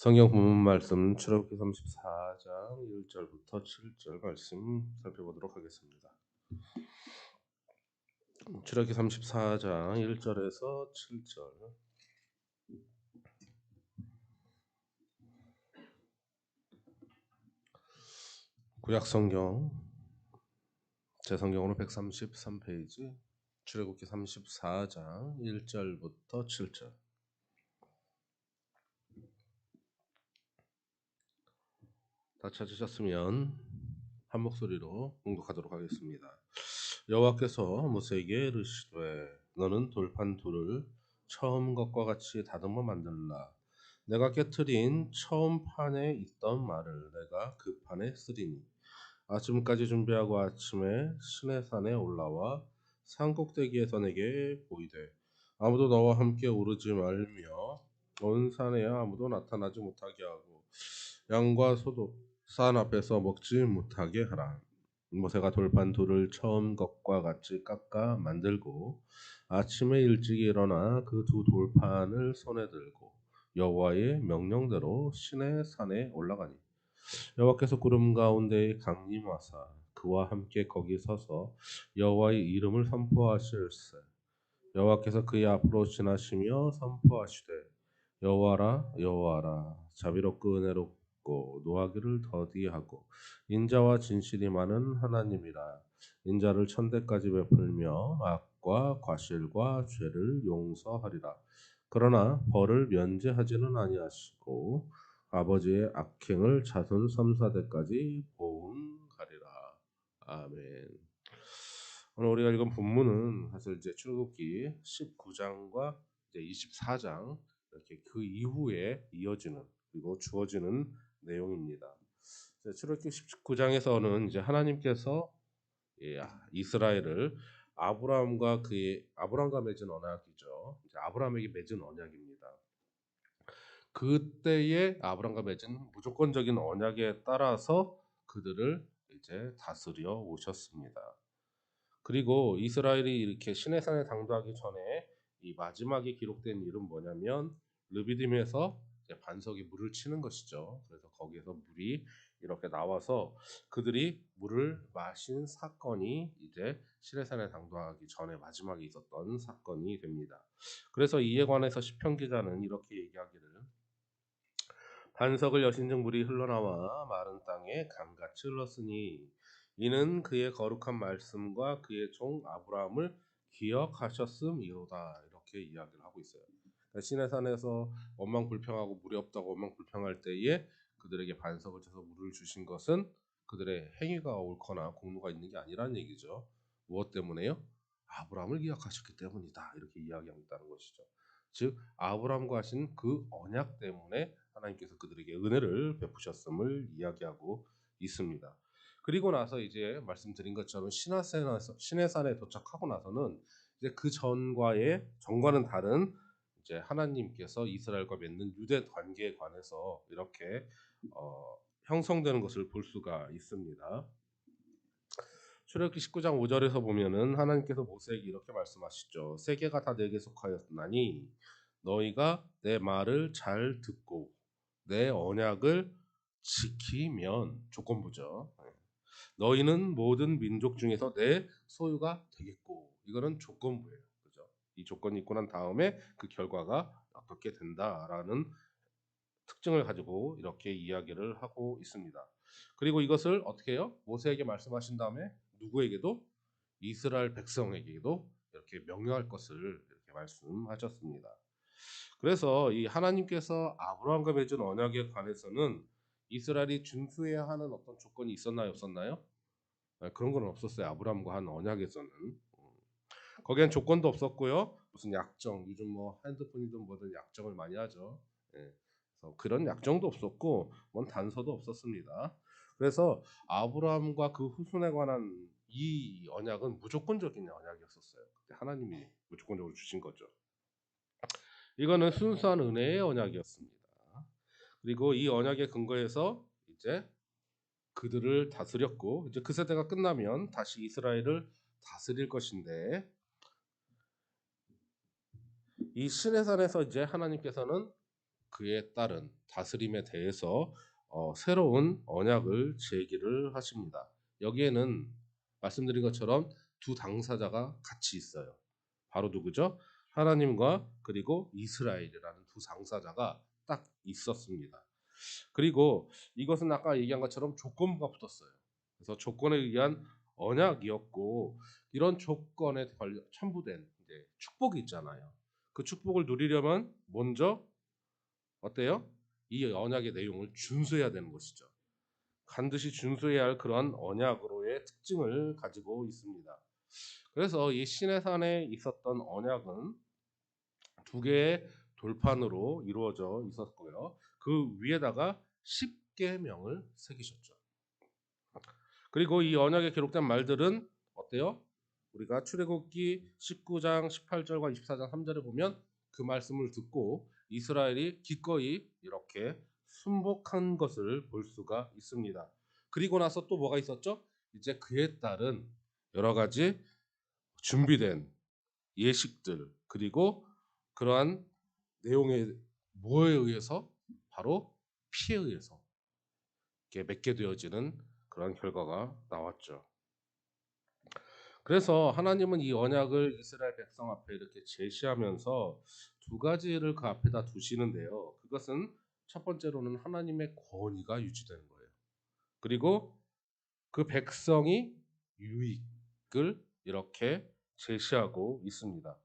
성경 본문 말씀 출애굽기 34장 1절부터 7절 말씀 살펴보도록 하겠습니다. 출애굽기 34장 1절에서 7절. 구약 성경 제 성경으로 133페이지 출애굽기 34장 1절부터 7절. 다 찾으셨으면 한 목소리로 공독하도록 하겠습니다. 여호와께서 모세에게 이르시되 너는 돌판 둘을 처음 것과 같이 다듬어 만들라. 내가 깨트린 처음 판에 있던 말을 내가 그 판에 쓰리니 아침까지 준비하고 아침에 시내산에 올라와 산 꼭대기에서 내게 보이되 아무도 너와 함께 오르지 말며 온 산에 아무도 나타나지 못하게 하고 양과 소도 산 앞에서 먹지 못하게 하라. 모세가 돌판 둘을 처음 것과 같이 깎아 만들고 아침에 일찍 일어나 그 두 돌판을 손에 들고 여호와의 명령대로 시내 산에 올라가니 여호와께서 구름 가운데에 강림하사 그와 함께 거기 서서 여호와의 이름을 선포하실세. 여호와께서 그의 앞으로 지나시며 선포하시되 여호와라 여호와라 자비롭고 은혜롭고 노하기를 더디하고 인자와 진실이 많은 하나님이라. 인자를 천대까지 베풀며 악과 과실과 죄를 용서하리라. 그러나 벌을 면제하지는 아니하시고 아버지의 악행을 자손 3, 4대까지 보응하리라. 아멘. 오늘 우리가 읽은 본문은 사실 이제 출애굽기 19장과 이제 24장 이렇게 그 이후에 이어지는 그리고 주어지는 내용입니다. 출애굽기 19장에서는 이제 하나님께서 이스라엘을 아브라함과 맺은 언약이죠. 이제 아브라함에게 맺은 언약입니다. 그때의 아브라함과 맺은 무조건적인 언약에 따라서 그들을 이제 다스려 오셨습니다. 그리고 이스라엘이 이렇게 시내산에 당도하기 전에 이 마지막에 기록된 일은 뭐냐면 르비딤에서 이제 반석에 물을 치는 것이죠. 그래서 거기에서 물이 이렇게 나와서 그들이 물을 마신 사건이 이제 시내산에 당도하기 전에 마지막에 있었던 사건이 됩니다. 그래서 이에 관해서 시편 기자는 이렇게 얘기하기를 반석을 여신즉 물이 흘러나와 마른 땅에 강같이 흘렀으니 이는 그의 거룩한 말씀과 그의 종 아브라함을 기억하셨음이로다. 이렇게 이야기를 하고 있어요. 그러니까 시내산에서 원망불평하고 물이 없다고 원망불평할 때에 그들에게 반석을 쳐서 물을 주신 것은 그들의 행위가 옳거나 공로가 있는 게 아니라는 얘기죠. 무엇 때문에요? 아브라함을 기억하셨기 때문이다. 이렇게 이야기하고 있다는 것이죠. 즉 아브라함과 하신 그 언약 때문에 하나님께서 그들에게 은혜를 베푸셨음을 이야기하고 있습니다. 그리고 나서 이제 말씀드린 것처럼 시내산에 도착하고 나서는 이제 그 전과는 다른 이제 하나님께서 이스라엘과 맺는 유대 관계에 관해서 이렇게 형성되는 것을 볼 수가 있습니다. 출애굽기 19장 5절에서 보면은 하나님께서 모세에게 이렇게 말씀하시죠. 세계가 다 내게 속하였나니 너희가 내 말을 잘 듣고 내 언약을 지키면 조건부죠. 너희는 모든 민족 중에서 내 소유가 되겠고 이거는 조건부예요. 그죠? 이 조건이 있고 난 다음에 그 결과가 어떻게 된다라는 특징을 가지고 이렇게 이야기를 하고 있습니다. 그리고 이것을 어떻게 해요? 모세에게 말씀하신 다음에 누구에게도 이스라엘 백성에게도 이렇게 명령할 것을 이렇게 말씀하셨습니다. 그래서 이 하나님께서 아브라함과 맺은 언약에 관해서는 이스라엘이 준수해야 하는 어떤 조건이 있었나요, 없었나요? 그런 건 없었어요. 아브라함과 한 언약에서는. 거기엔 조건도 없었고요. 무슨 약정, 요즘 뭐 핸드폰이든 뭐든 약정을 많이 하죠. 예. 그래서 그런 약정도 없었고, 뭔 단서도 없었습니다. 그래서 아브라함과 그 후손에 관한 이 언약은 무조건적인 언약이었었어요. 그때 하나님이 무조건적으로 주신 거죠. 이거는 순수한 은혜의 언약이었습니다. 그리고 이 언약의 근거에서 이제 그들을 다스렸고 이제 그 세대가 끝나면 다시 이스라엘을 다스릴 것인데 이 시내산에서 이제 하나님께서는 그에 따른 다스림에 대해서 새로운 언약을 제기를 하십니다. 여기에는 말씀드린 것처럼 두 당사자가 같이 있어요. 바로 누구죠? 하나님과 그리고 이스라엘이라는 두 당사자가 딱 있었습니다. 그리고 이것은 아까 얘기한 것처럼 조건부가 붙었어요. 그래서 조건에 의한 언약이었고, 이런 조건에 첨부된 이제 축복이 있잖아요. 그 축복을 누리려면 먼저 어때요? 이 언약의 내용을 준수해야 되는 것이죠. 반드시 준수해야 할 그러한 언약으로의 특징을 가지고 있습니다. 그래서 이 시내산에 있었던 언약은 두 개의 돌판으로 이루어져 있었고요. 그 위에다가 10계명을 새기셨죠. 그리고 이 언약에 기록된 말들은 어때요? 우리가 출애굽기 19장 18절과 24장 3절에 보면 그 말씀을 듣고 이스라엘이 기꺼이 이렇게 순복한 것을 볼 수가 있습니다. 그리고 나서 또 뭐가 있었죠? 이제 그에 따른 여러 가지 준비된 예식들, 그리고 그러한 내용의 뭐에 의해서? 바로 피에 의해서 이렇게 맺게 되어지는 그런 결과가 나왔죠. 그래서 하나님은 이 언약을 이스라엘 백성 앞에 이렇게 제시하면서 두 가지를 그 앞에다 두시는데요. 그것은 첫 번째로는 하나님의 권위가 유지되는 거예요. 그리고 그 백성이 유익을 이렇게 제시하고 있습니다.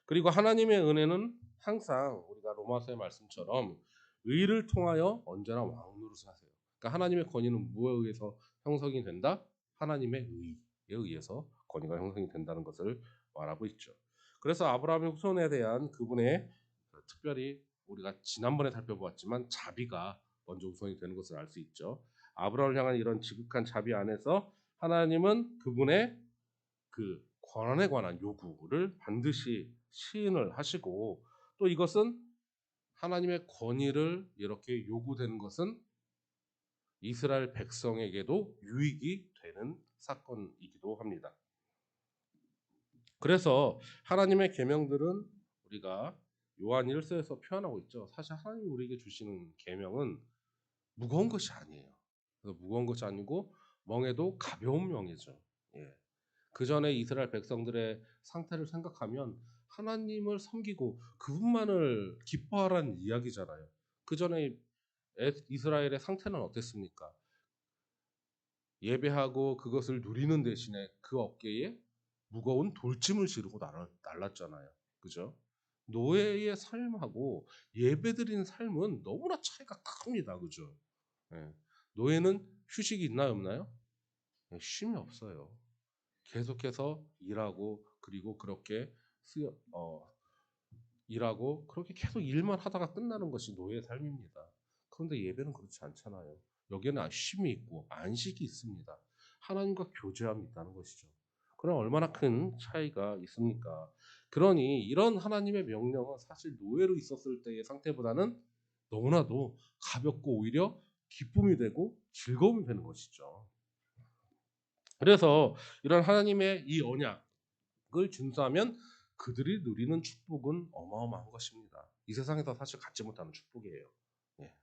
그리고 하나님의 은혜는 항상 우리가 로마서의 말씀처럼 의를 통하여 언제나 왕노릇하세요. 그러니까 하나님의 권위는 무엇에 의해서 형성이 된다? 하나님의 의에 의해서 권위가 형성이 된다는 것을 말하고 있죠. 그래서 아브라함의 후손에 대한 그분의 특별히 우리가 지난번에 살펴보았지만 자비가 먼저 우선이 되는 것을 알 수 있죠. 아브라함을 향한 이런 지극한 자비 안에서 하나님은 그분의 그 권한에 관한 요구를 반드시 시인을 하시고, 또 이것은 하나님의 권위를 이렇게 요구되는 것은 이스라엘 백성에게도 유익이 되는 사건이기도 합니다. 그래서 하나님의 계명들은 우리가 요한 1서에서 표현하고 있죠. 사실 하나님이 우리에게 주시는 계명은 무거운 것이 아니에요. 그래서 무거운 것이 아니고 멍에도 가벼운 명이죠. 예. 그 전에 이스라엘 백성들의 상태를 생각하면 하나님을 섬기고 그분만을 기뻐하라는 이야기잖아요. 그 전에 이스라엘의 상태는 어땠습니까? 예배하고 그것을 누리는 대신에 그 어깨에 무거운 돌짐을 지르고 날랐잖아요. 그죠? 노예의 삶하고 예배드리는 삶은 너무나 차이가 큽니다. 그죠? 예. 노예는 휴식이 있나요, 없나요? 예, 쉼이 없어요. 계속해서 일하고, 그리고 그렇게 일하고 그렇게 계속 일만 하다가 끝나는 것이 노예의 삶입니다. 그런데 예배는 그렇지 않잖아요. 여기에는 쉼이 있고 안식이 있습니다. 하나님과 교제함이 있다는 것이죠. 그럼 얼마나 큰 차이가 있습니까? 그러니 이런 하나님의 명령은 사실 노예로 있었을 때의 상태보다는 너무나도 가볍고 오히려 기쁨이 되고 즐거움이 되는 것이죠. 그래서 이런 하나님의 이 언약을 준수하면 그들이 누리는 축복은 어마어마한 것입니다. 이 세상에서 사실 갖지 못하는 축복이에요. 예.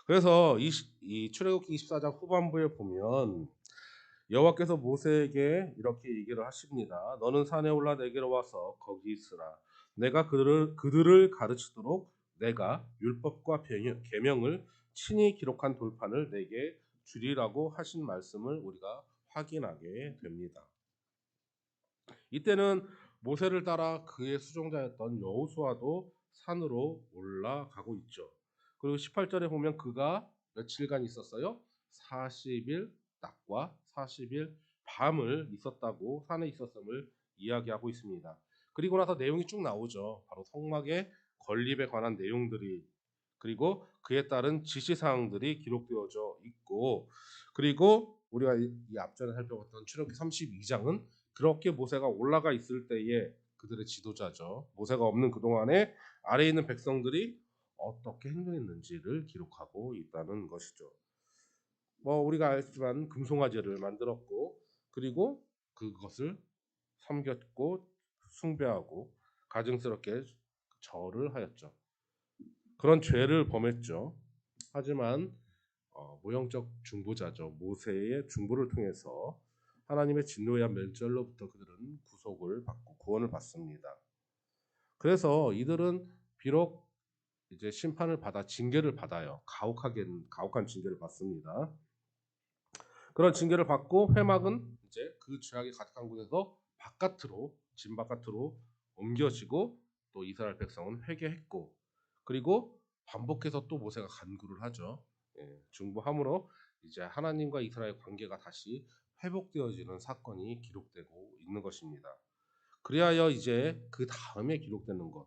그래서 이 출애굽기 24장 후반부에 보면 여호와께서 모세에게 이렇게 얘기를 하십니다. 너는 산에 올라 내게로 와서 거기 있으라. 내가 그들을 가르치도록 내가 율법과 계명을 친히 기록한 돌판을 내게 주리라고 하신 말씀을 우리가 확인하게 됩니다. 이때는 모세를 따라 그의 수종자였던 여호수아도 산으로 올라가고 있죠. 그리고 18절에 보면 그가 며칠간 있었어요? 40일 낮과 40일 밤을 있었다고, 산에 있었음을 이야기하고 있습니다. 그리고 나서 내용이 쭉 나오죠. 바로 성막의 건립에 관한 내용들이, 그리고 그에 따른 지시사항들이 기록되어져 있고, 그리고 우리가 이 앞전에 살펴봤던 출애굽기 32장은 그렇게 모세가 올라가 있을 때에 그들의 지도자죠. 모세가 없는 그동안에 아래에 있는 백성들이 어떻게 행동했는지를 기록하고 있다는 것이죠. 우리가 알지만 금송아지를 만들었고, 그리고 그것을 섬겼고 숭배하고 가증스럽게 절을 하였죠. 그런 죄를 범했죠. 하지만 모형적 중보자죠. 모세의 중보를 통해서 하나님의 진노의 면절로부터 그들은 구속을 받고 구원을 받습니다. 그래서 이들은 비록 이제 심판을 받아 징계를 받아요. 가혹한 징계를 받습니다. 그런 징계를 받고 회막은 이제 그 죄악이 가득한 곳에서 바깥으로 진 바깥으로 옮겨지고 또 이스라엘 백성은 회개했고 그리고 반복해서 또 모세가 간구를 하죠. 중보함으로 이제 하나님과 이스라엘 관계가 다시 회복되어지는 사건이 기록되고 있는 것입니다. 그리하여 이제 그 다음에 기록되는 것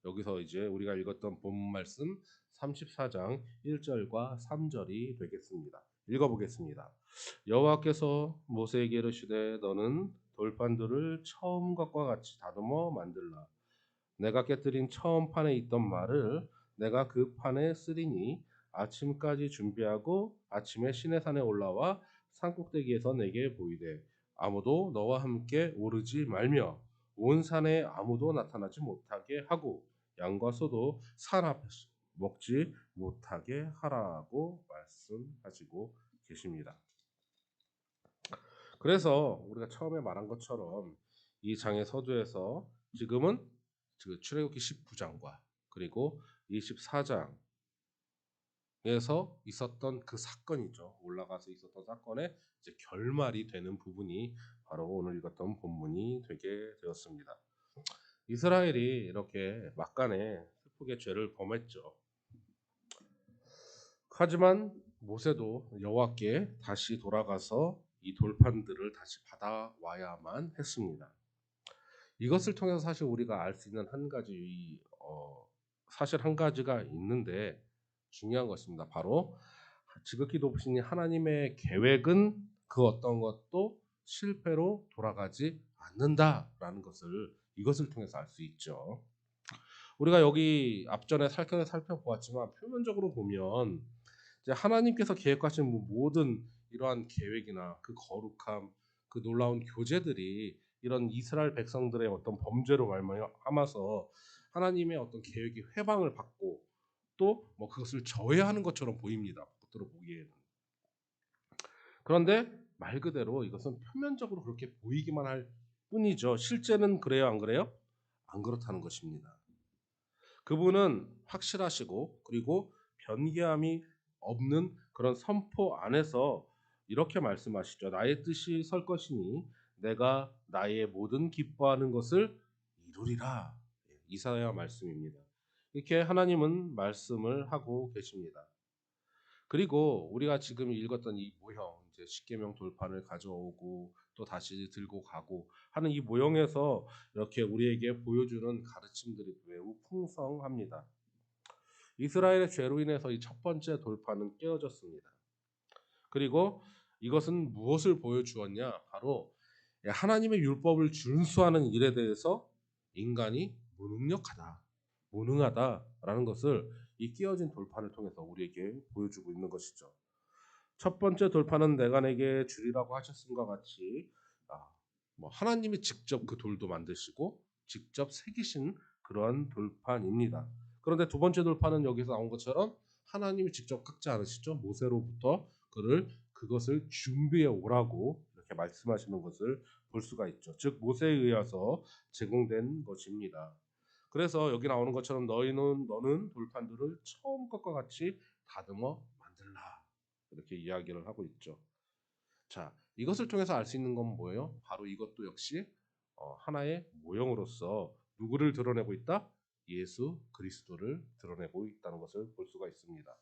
여기서 이제 우리가 읽었던 본문 말씀 34장 1절과 3절이 되겠습니다. 읽어보겠습니다. 여호와께서 모세에게 이르시되 너는 돌판들을 처음 것과 같이 다듬어 만들라. 내가 깨뜨린 처음 판에 있던 말을 내가 그 판에 쓰리니 아침까지 준비하고 아침에 시내산에 올라와 산꼭대기에서 내게 보이되 아무도 너와 함께 오르지 말며 온 산에 아무도 나타나지 못하게 하고 양과 소도 산 앞에서 먹지 못하게 하라고 말씀하시고 계십니다. 그래서 우리가 처음에 말한 것처럼 이 장의 서두에서 지금은 출애굽기 19장과 그리고 24장에서 있었던 그 사건이죠. 올라가서 있었던 사건의 이제 결말이 되는 부분이 바로 오늘 읽었던 본문이 되게 되었습니다. 이스라엘이 이렇게 막간에 슬프게 죄를 범했죠. 하지만 모세도 여호와께 다시 돌아가서 이 돌판들을 다시 받아와야만 했습니다. 이것을 통해서 사실 우리가 알 수 있는 한 가지 사실 한 가지가 있는데 중요한 것입니다. 바로 지극히 높으신 하나님의 계획은 그 어떤 것도 실패로 돌아가지 않는다라는 것을 이것을 통해서 알 수 있죠. 우리가 여기 앞전에 살펴보았지만 표면적으로 보면 이제 하나님께서 계획하신 모든 이러한 계획이나 그 거룩함, 그 놀라운 교제들이 이런 이스라엘 백성들의 어떤 범죄로 말미암아서 하나님의 어떤 계획이 회방을 받고 또 뭐 그것을 저해하는 것처럼 보입니다. 겉으로 보기에는. 그런데 말 그대로 이것은 표면적으로 그렇게 보이기만 할 뿐이죠. 실제는 그래요, 안 그래요? 안 그렇다는 것입니다. 그분은 확실하시고 그리고 변개함이 없는 그런 선포 안에서 이렇게 말씀하시죠. 나의 뜻이 설 것이니 내가 나의 모든 기뻐하는 것을 이루리라. 이사야 말씀입니다. 이렇게 하나님은 말씀을 하고 계십니다. 그리고 우리가 지금 읽었던 이 모형, 이제 십계명 돌판을 가져오고 또 다시 들고 가고 하는 이 모형에서 이렇게 우리에게 보여주는 가르침들이 매우 풍성합니다. 이스라엘의 죄로 인해서 이 첫 번째 돌판은 깨어졌습니다. 그리고 이것은 무엇을 보여주었냐? 바로 하나님의 율법을 준수하는 일에 대해서 인간이 무능하다라는 것을 이 깨어진 돌판을 통해서 우리에게 보여주고 있는 것이죠. 첫 번째 돌판은 내가 내게 주리라고 하셨음과 같이 하나님이 직접 그 돌도 만드시고 직접 새기신 그러한 돌판입니다. 그런데 두 번째 돌판은 여기서 나온 것처럼 하나님이 직접 깎지 않으시죠. 모세로부터 그것을 준비해 오라고 이렇게 말씀하시는 것을 볼 수가 있죠. 즉 모세에 의해서 제공된 것입니다. 그래서 여기 나오는 것처럼 너는 돌판들을 처음 것과 같이 다듬어 만들라 이렇게 이야기를 하고 있죠. 자, 이것을 통해서 알 수 있는 건 뭐예요? 바로 이것도 역시 하나의 모형으로서 누구를 드러내고 있다? 예수 그리스도를 드러내고 있다는 것을 볼 수가 있습니다.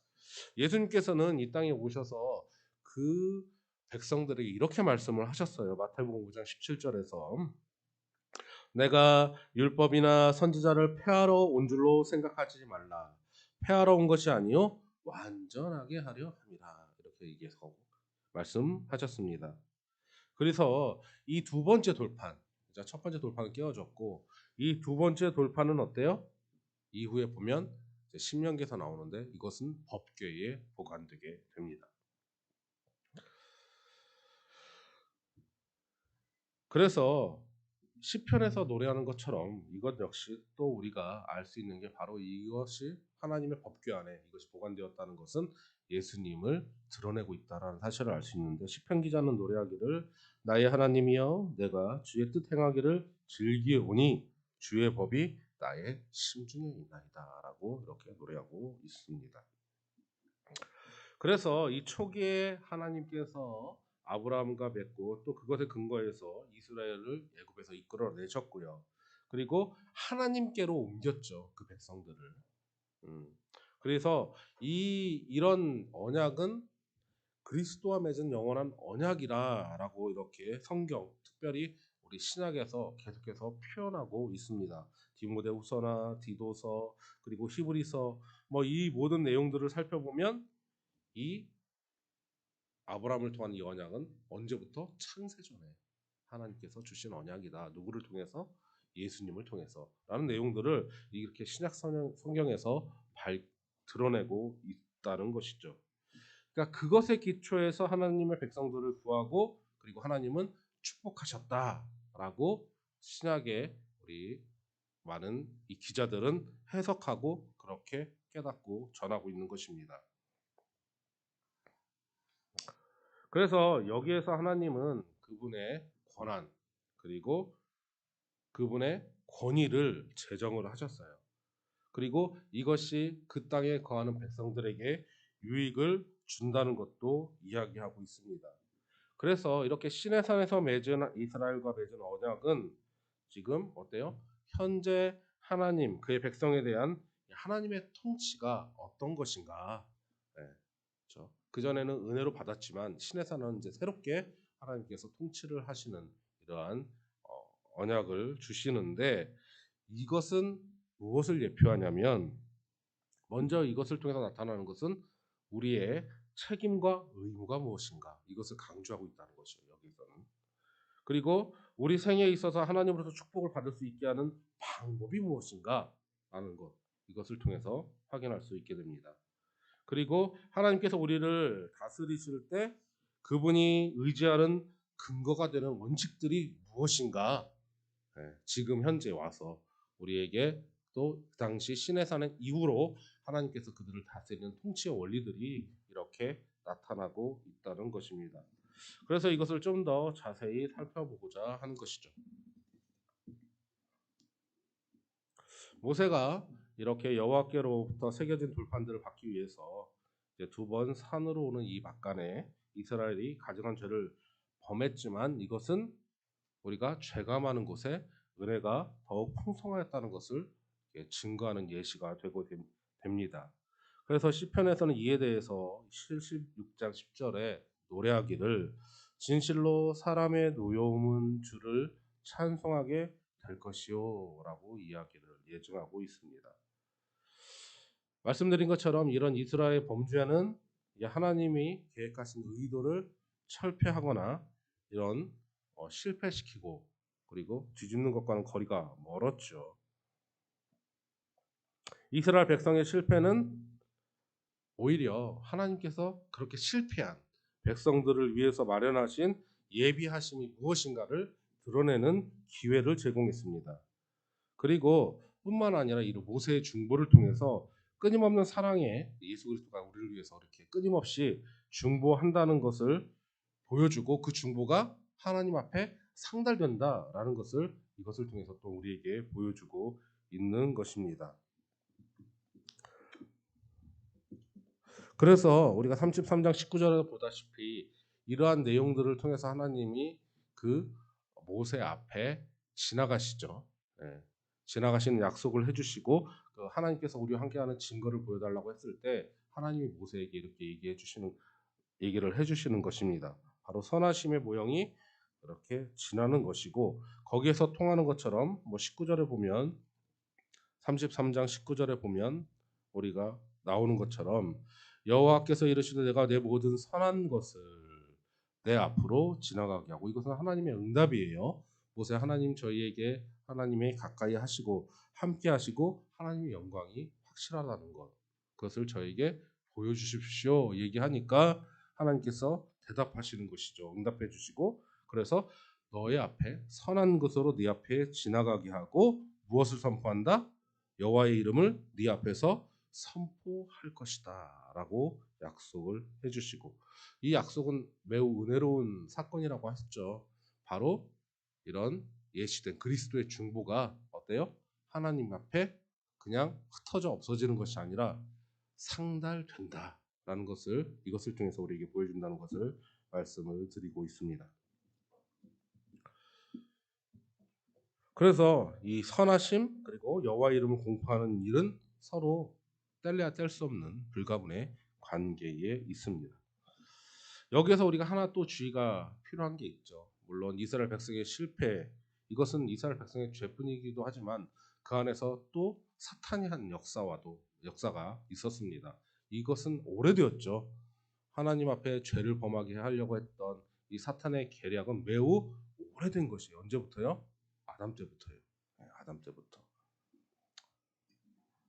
예수님께서는 이 땅에 오셔서 그 백성들에게 이렇게 말씀을 하셨어요. 마태복음 5장 17절에서 내가 율법이나 선지자를 폐하러 온 줄로 생각하지 말라. 폐하러 온 것이 아니요 완전하게 하려 함이라. 이렇게 얘기해서 말씀하셨습니다. 그래서 이 두 번째 돌판, 첫 번째 돌판은 깨어졌고 이 두 번째 돌판은 어때요? 이후에 보면 신명기에서 나오는데 이것은 법궤에 보관되게 됩니다. 그래서 시편에서 노래하는 것처럼 이것 역시 또 우리가 알 수 있는 게 바로 이것이 하나님의 법궤 안에 이것이 보관되었다는 것은 예수님을 드러내고 있다라는 사실을 알 수 있는데, 시편 기자는 노래하기를 나의 하나님이여 내가 주의 뜻 행하기를 즐기오니 주의 법이 나의 심중에 있나이다라고 이렇게 노래하고 있습니다. 그래서 이 초기에 하나님께서 아브라함과 맺고 또 그것에 근거해서 이스라엘을 애굽에서 이끌어내셨고요. 그리고 하나님께로 옮겼죠, 그 백성들을. 그래서 이런 언약은 그리스도와 맺은 영원한 언약이라라고 이렇게 성경, 특별히 우리 신약에서 계속해서 표현하고 있습니다. 디모데후서나 디도서 그리고 히브리서, 뭐 이 모든 내용들을 살펴보면 이 아브라함을 통한 이 언약은 언제부터? 창세전에 하나님께서 주신 언약이다. 누구를 통해서? 예수님을 통해서라는 내용들을 이렇게 신약 성경에서 드러내고 있다는 것이죠. 그러니까 그것에 기초해서 하나님의 백성들을 구하고 그리고 하나님은 축복하셨다라고 신약의 우리 많은 이 기자들은 해석하고 그렇게 깨닫고 전하고 있는 것입니다. 그래서 여기에서 하나님은 그분의 권한 그리고 그분의 권위를 제정을 하셨어요. 그리고 이것이 그 땅에 거하는 백성들에게 유익을 준다는 것도 이야기하고 있습니다. 그래서 이렇게 시내산에서 맺은 이스라엘과 맺은 언약은 지금 어때요? 현재 하나님 그의 백성에 대한 하나님의 통치가 어떤 것인가? 네, 그렇죠. 그 전에는 은혜로 받았지만 시내산은 이제 새롭게 하나님께서 통치를 하시는 이러한 언약을 주시는데, 이것은 무엇을 예표하냐면 먼저 이것을 통해서 나타나는 것은 우리의 책임과 의무가 무엇인가, 이것을 강조하고 있다는 것이에요. 여기서는. 그리고 우리 생에 있어서 하나님으로부터 축복을 받을 수 있게 하는 방법이 무엇인가 하는 것, 이것을 통해서 확인할 수 있게 됩니다. 그리고 하나님께서 우리를 다스리실 때 그분이 의지하는 근거가 되는 원칙들이 무엇인가, 지금 현재 와서 우리에게 또 그 당시 시내산의 이후로 하나님께서 그들을 다스리는 통치의 원리들이 이렇게 나타나고 있다는 것입니다. 그래서 이것을 좀 더 자세히 살펴보고자 하는 것이죠. 모세가 이렇게 여호와께로부터 새겨진 돌판들을 받기 위해서 두 번 산으로 오는 이 막간에 이스라엘이 가증한 죄를 범했지만 이것은 우리가 죄가 많은 곳에 은혜가 더욱 풍성하였다는 것을 증거하는 예시가 되고 됩니다. 그래서 시편에서는 이에 대해서 76장 10절에 노래하기를 진실로 사람의 노여움은 주를 찬송하게 될 것이요 라고 이야기를 예증하고 있습니다. 말씀드린 것처럼 이런 이스라엘 범죄는 하나님이 계획하신 의도를 철폐하거나 이런 실패시키고 그리고 뒤집는 것과는 거리가 멀었죠. 이스라엘 백성의 실패는 오히려 하나님께서 그렇게 실패한 백성들을 위해서 마련하신 예비하심이 무엇인가를 드러내는 기회를 제공했습니다. 그리고 뿐만 아니라 이 모세의 중보를 통해서 끊임없는 사랑에 예수 그리스도가 우리를 위해서 이렇게 끊임없이 중보한다는 것을 보여주고 그 중보가 하나님 앞에 상달된다라는 것을 이것을 통해서 또 우리에게 보여주고 있는 것입니다. 그래서 우리가 33장 19절에서 보다시피 이러한 내용들을 통해서 하나님이 그 모세 앞에 지나가시죠. 지나가시는 약속을 해주시고 하나님께서 우리와 함께하는 증거를 보여달라고 했을 때 하나님이 모세에게 이렇게 얘기를 해주시는 것입니다. 바로 선하심의 모형이 이렇게 지나는 것이고, 거기에서 통하는 것처럼 19절에 보면 33장 19절에 보면 우리가 나오는 것처럼 여호와께서 이르시되 내가 내 모든 선한 것을 내 앞으로 지나가게 하고, 이것은 하나님의 응답이에요. 모세 하나님 저희에게 하나님의 가까이 하시고 함께 하시고 하나님의 영광이 확실하다는 것, 그것을 저에게 보여주십시오 얘기하니까 하나님께서 대답하시는 것이죠. 응답해 주시고, 그래서 너의 앞에 선한 것으로 네 앞에 지나가게 하고 무엇을 선포한다? 여호와의 이름을 네 앞에서 선포할 것이다라고 약속을 해주시고, 이 약속은 매우 은혜로운 사건이라고 하셨죠. 바로 이런 예시된 그리스도의 중보가 어때요? 하나님 앞에 그냥 흩어져 없어지는 것이 아니라 상달된다라는 것을 이것을 통해서 우리에게 보여준다는 것을 말씀을 드리고 있습니다. 그래서 이 선하심 그리고 여호와 이름을 공포하는 일은 서로 뗄래야 뗄 수 없는 불가분의 관계에 있습니다. 여기에서 우리가 하나 또 주의가 필요한 게 있죠. 물론 이스라엘 백성의 실패, 이것은 이스라엘 백성의 죄뿐이기도 하지만 그 안에서 또 사탄이 한 역사가 있었습니다. 이것은 오래되었죠. 하나님 앞에 죄를 범하게 하려고 했던 이 사탄의 계략은 매우 오래된 것이에요. 언제부터요? 아담 때부터예요. 아담 때부터.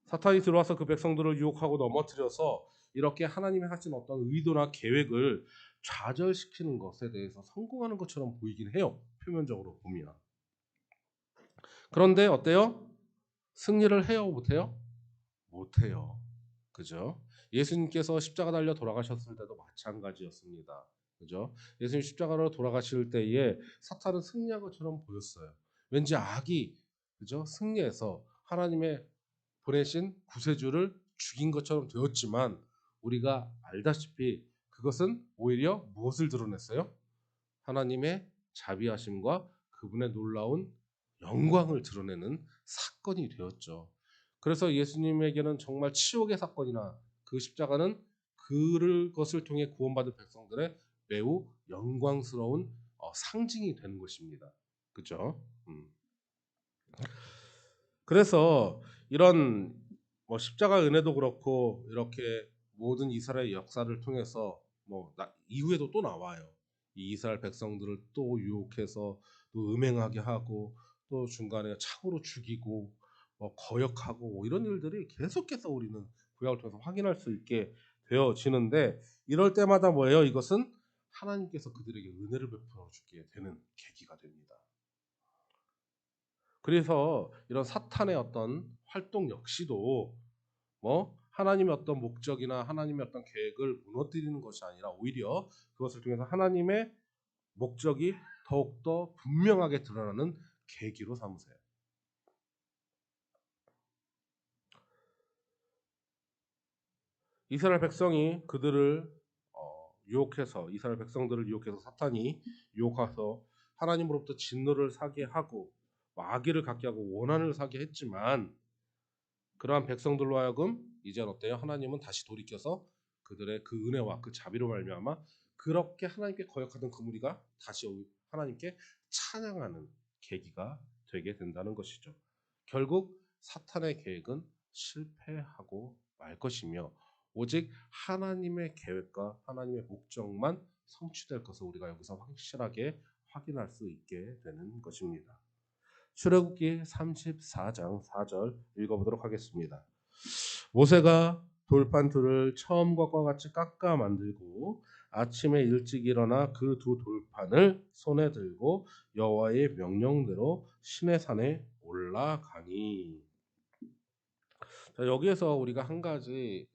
사탄이 들어와서 그 백성들을 유혹하고 넘어뜨려서 이렇게 하나님이 하신 어떤 의도나 계획을 좌절시키는 것에 대해서 성공하는 것처럼 보이긴 해요. 표면적으로 보면. 그런데 어때요? 승리를 해요, 못해요? 못해요. 그죠? 예수님께서 십자가 달려 돌아가셨을 때도 마찬가지였습니다. 그죠? 예수님 십자가로 돌아가실 때에 사탄은 승리한 것처럼 보였어요. 왠지 악이 그죠? 승리해서 하나님의 보내신 구세주를 죽인 것처럼 되었지만 우리가 알다시피 그것은 오히려 무엇을 드러냈어요? 하나님의 자비하심과 그분의 놀라운 영광을 드러내는 사건이 되었죠. 그래서 예수님에게는 정말 치욕의 사건이나 그 십자가는 그것을 통해 구원받은 백성들의 매우 영광스러운 상징이 되는 것입니다. 그렇죠? 그래서 이런 십자가 은혜도 그렇고 이렇게 모든 이스라엘 역사를 통해서 이후에도 또 나와요. 이 이스라엘 백성들을 또 유혹해서 또 음행하게 하고 또 중간에 창으로 죽이고 거역하고 이런 일들이 계속해서 우리는 구약을 통해서 확인할 수 있게 되어지는데, 이럴 때마다 뭐예요? 이것은 하나님께서 그들에게 은혜를 베풀어 주게 되는 계기가 됩니다. 그래서 이런 사탄의 어떤 활동 역시도 하나님의 어떤 목적이나 하나님의 어떤 계획을 무너뜨리는 것이 아니라 오히려 그것을 통해서 하나님의 목적이 더욱더 분명하게 드러나는 계기로 삼으세요. 이스라엘 백성이 그들을 유혹해서 이스라엘 백성들을 유혹해서 사탄이 유혹해서 하나님으로부터 진노를 사게 하고 마귀를 갖게 하고 원한을 사게 했지만, 그러한 백성들로 하여금 이제 어때요? 하나님은 다시 돌이켜서 그들의 그 은혜와 그 자비로 말미암아 그렇게 하나님께 거역하던 그 무리가 다시 하나님께 찬양하는 계기가 되게 된다는 것이죠. 결국 사탄의 계획은 실패하고 말 것이며 오직 하나님의 계획과 하나님의 목적만 성취될 것을 우리가 여기서 확실하게 확인할 수 있게 되는 것입니다. 출애굽기 34장 4절 읽어보도록 하겠습니다. 모세가 돌판 둘을 처음과 같이 깎아 만들고 아침에 일찍 일어나 그 두 돌판을 손에 들고 여호와의 명령대로 시내산에 올라가니. 자, 여기에서 우리가 한 가지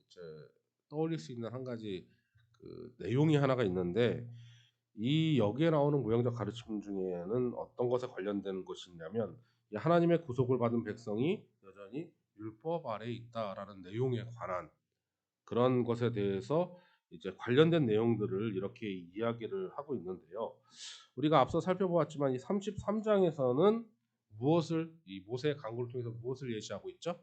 떠올릴 수 있는 한 가지 그 내용이 하나가 있는데, 이 여기에 나오는 무형적 가르침 중에는 어떤 것에 관련된 것이냐면 하나님의 구속을 받은 백성이 여전히 율법 아래에 있다라는 내용에 관한 그런 것에 대해서 이제 관련된 내용들을 이렇게 이야기를 하고 있는데요. 우리가 앞서 살펴보았지만 이 33장에서는 무엇을 이 모세의 간구를 통해서 무엇을 예시하고 있죠?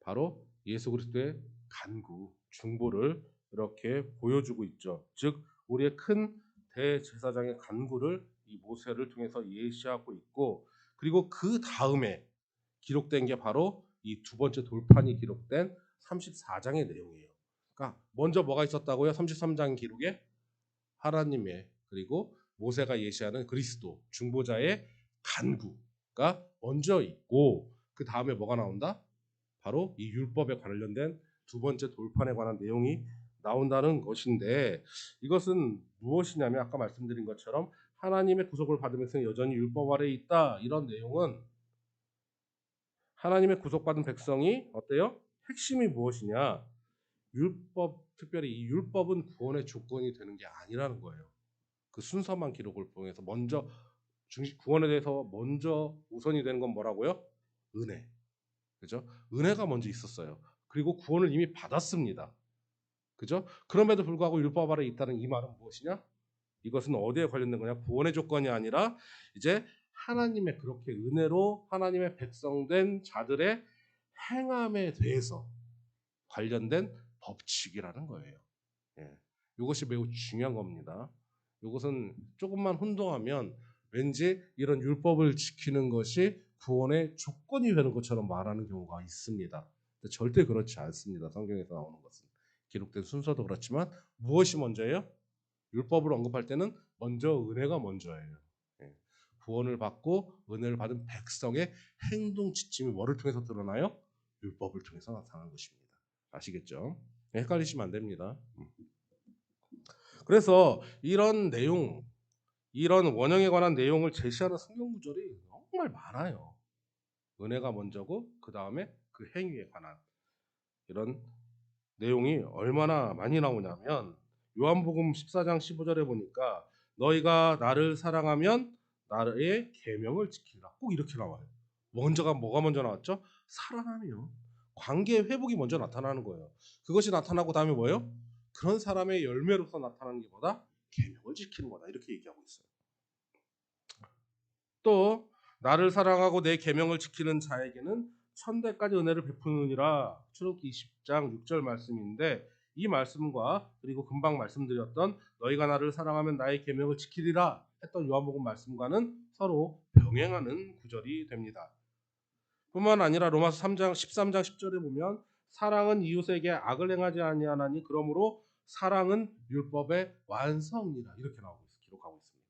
바로 예수 그리스도의 간구, 중보를 이렇게 보여주고 있죠. 즉 우리의 큰 대제사장의 간구를 이 모세를 통해서 예시하고 있고, 그리고 그 다음에 기록된 게 바로 이 두 번째 돌판이 기록된 34장의 내용이에요. 그러니까 먼저 뭐가 있었다고요? 33장 기록에 하나님의 그리고 모세가 예시하는 그리스도 중보자의 간구가 먼저 있고, 그 다음에 뭐가 나온다? 바로 이 율법에 관련된 두 번째 돌판에 관한 내용이 나온다는 것인데, 이것은 무엇이냐면 아까 말씀드린 것처럼 하나님의 구속을 받은 백성이 여전히 율법 아래에 있다. 이런 내용은 하나님의 구속받은 백성이 어때요? 핵심이 무엇이냐? 율법, 특별히 이 율법은 구원의 조건이 되는 게 아니라는 거예요. 그 순서만 기록을 통해서 먼저 구원에 대해서 먼저 우선이 되는 건 뭐라고요? 은혜. 그죠? 은혜가 먼저 있었어요. 그리고 구원을 이미 받았습니다. 그죠? 그럼에도 불구하고 율법 아래에 있다는 이 말은 무엇이냐? 이것은 어디에 관련된 거냐? 구원의 조건이 아니라 이제 하나님의 그렇게 은혜로 하나님의 백성된 자들의 행함에 대해서 관련된 법칙이라는 거예요. 예. 이것이 매우 중요한 겁니다. 이것은 조금만 혼동하면 왠지 이런 율법을 지키는 것이 구원의 조건이 되는 것처럼 말하는 경우가 있습니다. 절대 그렇지 않습니다. 성경에서 나오는 것은 기록된 순서도 그렇지만 무엇이 먼저예요? 율법을 언급할 때는 먼저 은혜가 먼저예요. 예. 구원을 받고 은혜를 받은 백성의 행동 지침이 뭐를 통해서 드러나요? 율법을 통해서 나타나는 것입니다. 아시겠죠? 헷갈리시면 안 됩니다. 그래서 이런 내용, 이런 원형에 관한 내용을 제시하는 성경 구절이 정말 많아요. 은혜가 먼저고 그 다음에 그 행위에 관한 이런 내용이 얼마나 많이 나오냐면 요한복음 14장 15절에 보니까 너희가 나를 사랑하면 나의 계명을 지키라. 꼭 이렇게 나와요. 먼저가 뭐가 먼저 나왔죠? 사랑하며 관계의 회복이 먼저 나타나는 거예요. 그것이 나타나고 다음에 뭐예요? 그런 사람의 열매로서 나타나는 게 뭐다? 계명을 지키는 거다. 이렇게 얘기하고 있어요. 또 나를 사랑하고 내 계명을 지키는 자에게는 천대까지 은혜를 베푸느니라. 출애굽기 20장 6절 말씀인데 이 말씀과 그리고 금방 말씀드렸던 너희가 나를 사랑하면 나의 계명을 지키리라 했던 요한복음 말씀과는 서로 병행하는 구절이 됩니다. 뿐만 아니라 로마서 3장 13장 10절에 보면 사랑은 이웃에게 악을 행하지 아니하나니 그러므로 사랑은 율법의 완성이라 이렇게 나오고 있습니다. 기록하고 있습니다.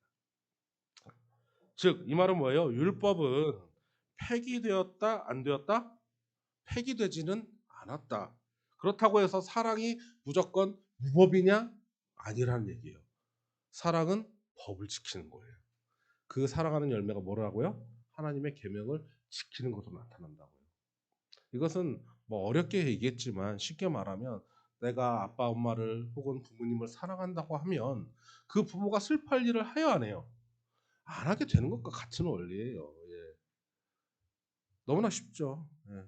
즉 이 말은 뭐예요? 율법은 폐기되었다 안 되었다? 폐기되지는 않았다. 그렇다고 해서 사랑이 무조건 무법이냐? 아니라는 얘기예요. 사랑은 법을 지키는 거예요. 그 사랑하는 열매가 뭐라고요? 하나님의 계명을 지키는 것으로 나타난다고요. 이것은 뭐 어렵게 얘기했지만 쉽게 말하면 내가 아빠 엄마를 혹은 부모님을 사랑한다고 하면 그 부모가 슬퍼할 일을 해야 안 해요. 안 하게 되는 것과 같은 원리예요. 예. 너무나 쉽죠. 예.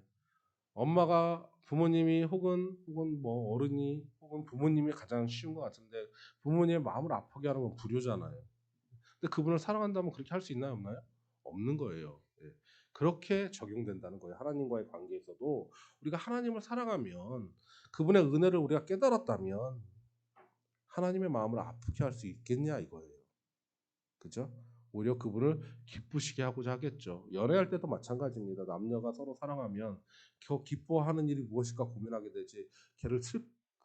엄마가 부모님이 혹은 뭐 어른이 혹은 부모님이 가장 쉬운 것 같은데 부모님의 마음을 아프게 하는 건 불효잖아요. 근데 그분을 사랑한다면 그렇게 할 수 있나요, 없나요? 없는 거예요. 예. 그렇게 적용된다는 거예요. 하나님과의 관계에서도 우리가 하나님을 사랑하면 그분의 은혜를 우리가 깨달았다면 하나님의 마음을 아프게 할 수 있겠냐 이거예요. 그죠? 오히려 그분을 기쁘시게 하고자 하겠죠. 연애할 때도 마찬가지입니다. 남녀가 서로 사랑하면 기뻐하는 일이 무엇일까 고민하게 되지.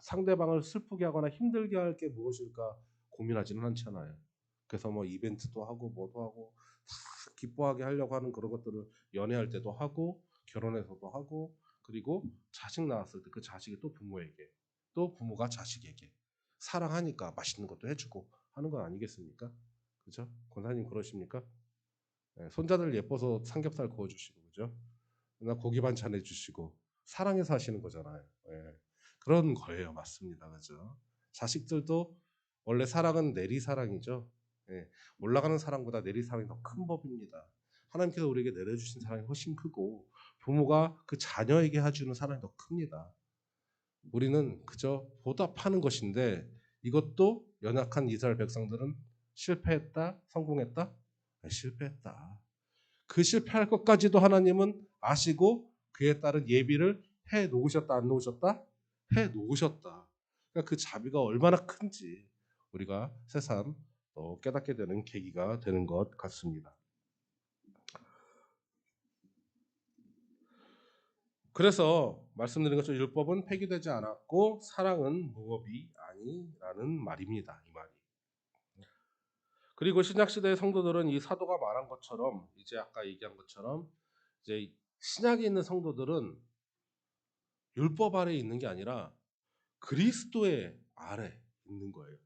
상대방을 슬프게 하거나 힘들게 할 게 무엇일까 고민하지는 않잖아요. 그래서 뭐 이벤트도 하고 뭐도 하고 다 기뻐하게 하려고 하는 그런 것들을 연애할 때도 하고 결혼해서도 하고 그리고 자식 낳았을 때 그 자식이 또 부모에게 또 부모가 자식에게 사랑하니까 맛있는 것도 해주고 하는 건 아니겠습니까? 그죠? 권사님 그러십니까? 예, 손자들 예뻐서 삼겹살 구워주시고 그죠? 나 고기 반찬 해주시고 사랑해서 하시는 거잖아요. 예, 그런 거예요, 맞습니다, 그죠? 자식들도 원래 사랑은 내리 사랑이죠. 예, 올라가는 사랑보다 내리 사랑이 더 큰 법입니다. 하나님께서 우리에게 내려주신 사랑이 훨씬 크고 부모가 그 자녀에게 해주는 사랑이 더 큽니다. 우리는 그저 보답하는 것인데 이것도 연약한 이스라엘 백성들은 실패했다, 성공했다, 실패했다. 그 실패할 것까지도 하나님은 아시고 그에 따른 예비를 해 놓으셨다, 안 놓으셨다? 해 놓으셨다. 그러니까 그 자비가 얼마나 큰지 우리가 새삼 깨닫게 되는 계기가 되는 것 같습니다. 그래서 말씀드린 것처럼 율법은 폐기되지 않았고 사랑은 무법이 아니라는 말입니다. 이 말이. 그리고 신약 시대의 성도들은 이 사도가 말한 것처럼 이제 아까 얘기한 것처럼 이제 신약에 있는 성도들은 율법 아래 있는 게 아니라 그리스도의 아래 있는 거예요.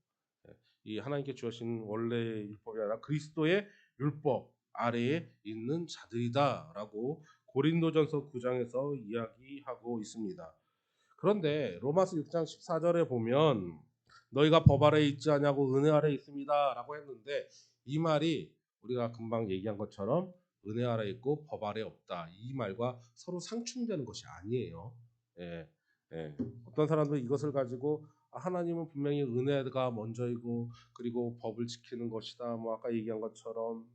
이 하나님께 주신 원래의 율법이 아니라 그리스도의 율법 아래에 있는 자들이다라고 고린도전서 9장에서 이야기하고 있습니다. 그런데 로마서 6장 14절에 보면 너희가 법 아래에 있지 않냐고 은혜 아래에 있습니다라고 했는데 이 말이 우리가 금방 얘기한 것처럼 은혜 아래에 있고 법 아래에 없다. 이 말과 서로 상충되는 것이 아니에요. 예, 예. 어떤 사람들은 이것을 가지고 하나님은 분명히 은혜가 먼저이고 그리고 법을 지키는 것이다. 뭐 아까 얘기한 것처럼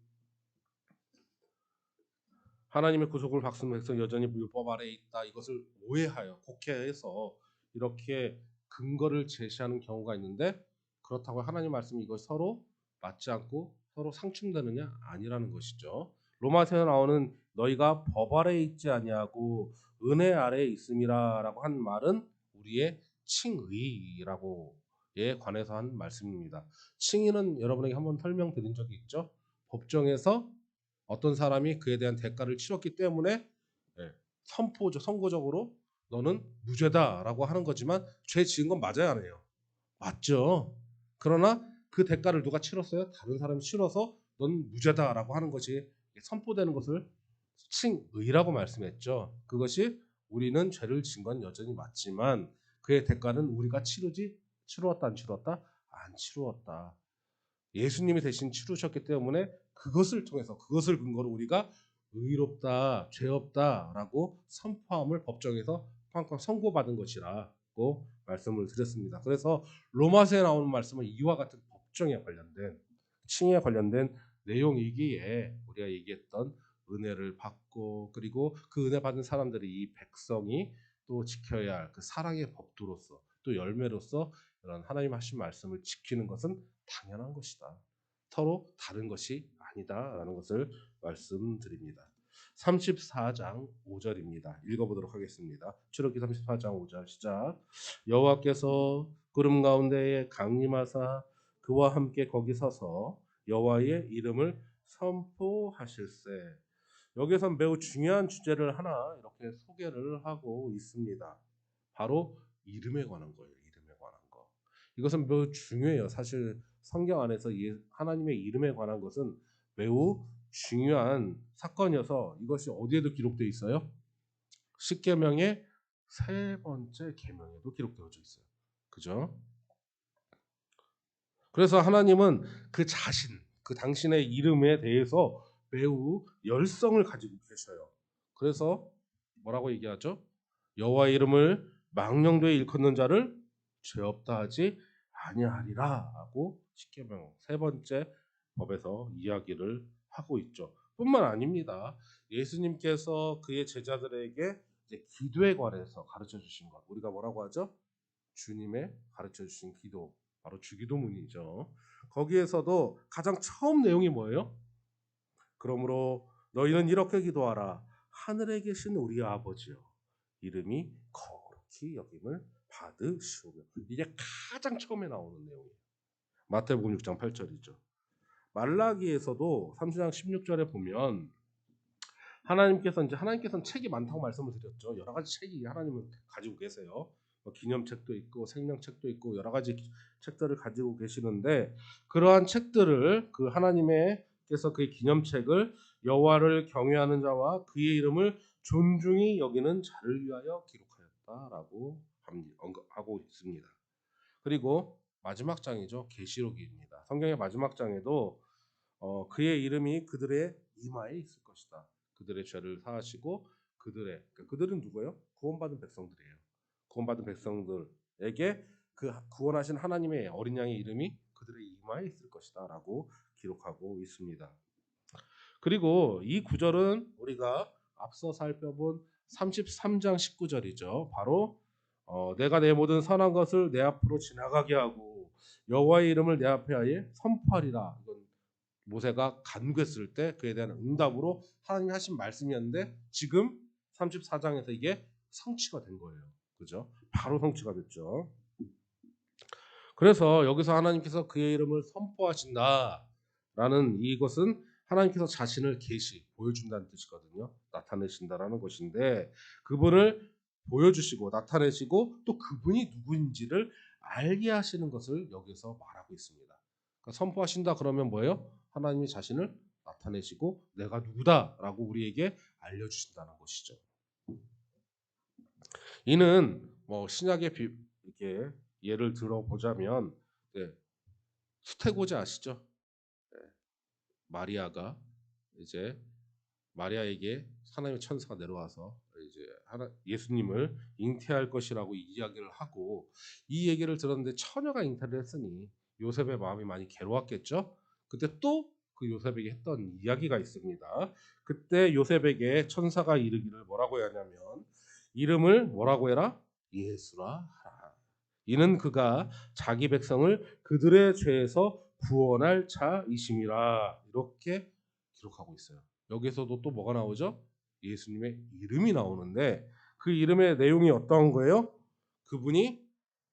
하나님의 구속을 받은 백성 여전히 율법 아래에 있다. 이것을 오해하여 곡해해서 이렇게 근거를 제시하는 경우가 있는데 그렇다고 하나님 말씀이 이것 서로 맞지 않고 서로 상충되느냐 아니라는 것이죠. 로마서에 나오는 너희가 법 아래에 있지 아니하고 은혜 아래에 있음이라라고 한 말은 우리의 칭의라고에 관해서 한 말씀입니다. 칭의는 여러분에게 한번 설명드린 적이 있죠. 법정에서 어떤 사람이 그에 대한 대가를 치렀기 때문에 예, 선고적으로 너는 무죄다라고 하는 거지만 죄 지은 건 맞아야 하네요. 맞죠. 그러나 그 대가를 누가 치렀어요? 다른 사람이 치러서 넌 무죄다라고 하는 것이 선포되는 것을 칭의라고 말씀했죠. 그것이 우리는 죄를 지은 건 여전히 맞지만 그의 대가는 우리가 치루었다 안 치루었다? 안 치루었다. 예수님이 대신 치르셨기 때문에 그것을 통해서 그것을 근거로 우리가 의롭다, 죄 없다라고 선포함을 법정에서 쾅쾅 선고받은 것이라고 말씀을 드렸습니다. 그래서 로마서에 나오는 말씀은 이와 같은 법정에 관련된 칭의에 관련된 내용이기에 우리가 얘기했던 은혜를 받고 그리고 그 은혜 받은 사람들이 이 백성이 또 지켜야 할 그 사랑의 법도로서 또 열매로서 이런 하나님 하신 말씀을 지키는 것은 당연한 것이다. 서로 다른 것이 아니다라는 것을 말씀드립니다. 34장 5절입니다. 읽어보도록 하겠습니다. 출애굽기 34장 5절 시작. 여호와께서 구름 가운데에 강림하사 그와 함께 거기 서서 여호와의 이름을 선포하실세. 여기서 매우 중요한 주제를 하나 이렇게 소개를 하고 있습니다. 바로 이름에 관한 거예요. 이름에 관한 거. 이것은 매우 중요해요. 사실 성경 안에서 하나님의 이름에 관한 것은 매우 중요한 사건이어서 이것이 어디에도 기록되어 있어요? 십계명의 세 번째 계명에도 기록되어져 있어요. 그죠? 그래서 하나님은 그 자신, 그 당신의 이름에 대해서 매우 열성을 가지고 계셔요. 그래서 뭐라고 얘기하죠? 여호와의 이름을 망령되이 일컫는 자를 죄 없다 하지 아니하리라고 십계명 세 번째 법에서 이야기를 하고 있죠. 뿐만 아닙니다. 예수님께서 그의 제자들에게 이제 기도에 관해서 가르쳐 주신 것, 우리가 뭐라고 하죠? 주님의 가르쳐 주신 기도, 바로 주기도문이죠. 거기에서도 가장 처음 내용이 뭐예요? 그러므로 너희는 이렇게 기도하라. 하늘에 계신 우리 아버지여, 이름이 거룩히 여김을 받으시오며. 이게 가장 처음에 나오는 내용이에요. 마태복음 6장 8절이죠. 말라기에서도 3장 16절에 보면 하나님께서는 책이 많다고 말씀을 드렸죠. 여러 가지 책이 하나님은 가지고 계세요. 기념책도 있고 생명책도 있고 여러 가지 책들을 가지고 계시는데 그러한 책들을 그 하나님께서 그의 기념책을 여호와를 경외하는 자와 그의 이름을 존중히 여기는 자를 위하여 기록하였다라고 언급하고 있습니다. 그리고 마지막 장이죠. 계시록입니다. 성경의 마지막 장에도 그의 이름이 그들의 이마에 있을 것이다. 그들의 죄를 사하시고 그들은 누구예요? 구원받은 백성들이에요. 구원받은 백성들에게 그 구원하신 하나님의 어린 양의 이름이 그들의 이마에 있을 것이다라고 기록하고 있습니다. 그리고 이 구절은 우리가 앞서 살펴본 33장 19절이죠. 바로 내가 내 모든 선한 것을 내 앞으로 지나가게 하고 여호와의 이름을 내 앞에 하여 선포하리라. 이건 모세가 간구했을 때 그에 대한 응답으로 하나님이 하신 말씀이었는데 지금 34장에서 이게 성취가 된 거예요. 그죠? 바로 성취가 됐죠. 그래서 여기서 하나님께서 그의 이름을 선포하신다라는 이것은 하나님께서 자신을 보여준다는 뜻이거든요. 나타내신다라는 것인데 그분을 보여주시고 나타내시고 또 그분이 누구인지를 알게 하시는 것을 여기서 말하고 있습니다. 그러니까 선포하신다 그러면 뭐예요? 하나님이 자신을 나타내시고 내가 누구다라고 우리에게 알려주신다는 것이죠. 이는 뭐 신약의 이렇게 예를 들어보자면 수태고지 아시죠? 네. 마리아가 이제 마리아에게 하나님의 천사가 내려와서 이제 예수님을 잉태할 것이라고 이야기를 하고 이 얘기를 들었는데 처녀가 잉태를 했으니 요셉의 마음이 많이 괴로웠겠죠. 그때 또 그 요셉에게 했던 이야기가 있습니다. 그때 요셉에게 천사가 이르기를 뭐라고 하냐면 이름을 뭐라고 해라? 예수라 하라. 이는 그가 자기 백성을 그들의 죄에서 구원할 자이심이라. 이렇게 기록하고 있어요. 여기서도 또 뭐가 나오죠? 예수님의 이름이 나오는데 그 이름의 내용이 어떠한 거예요?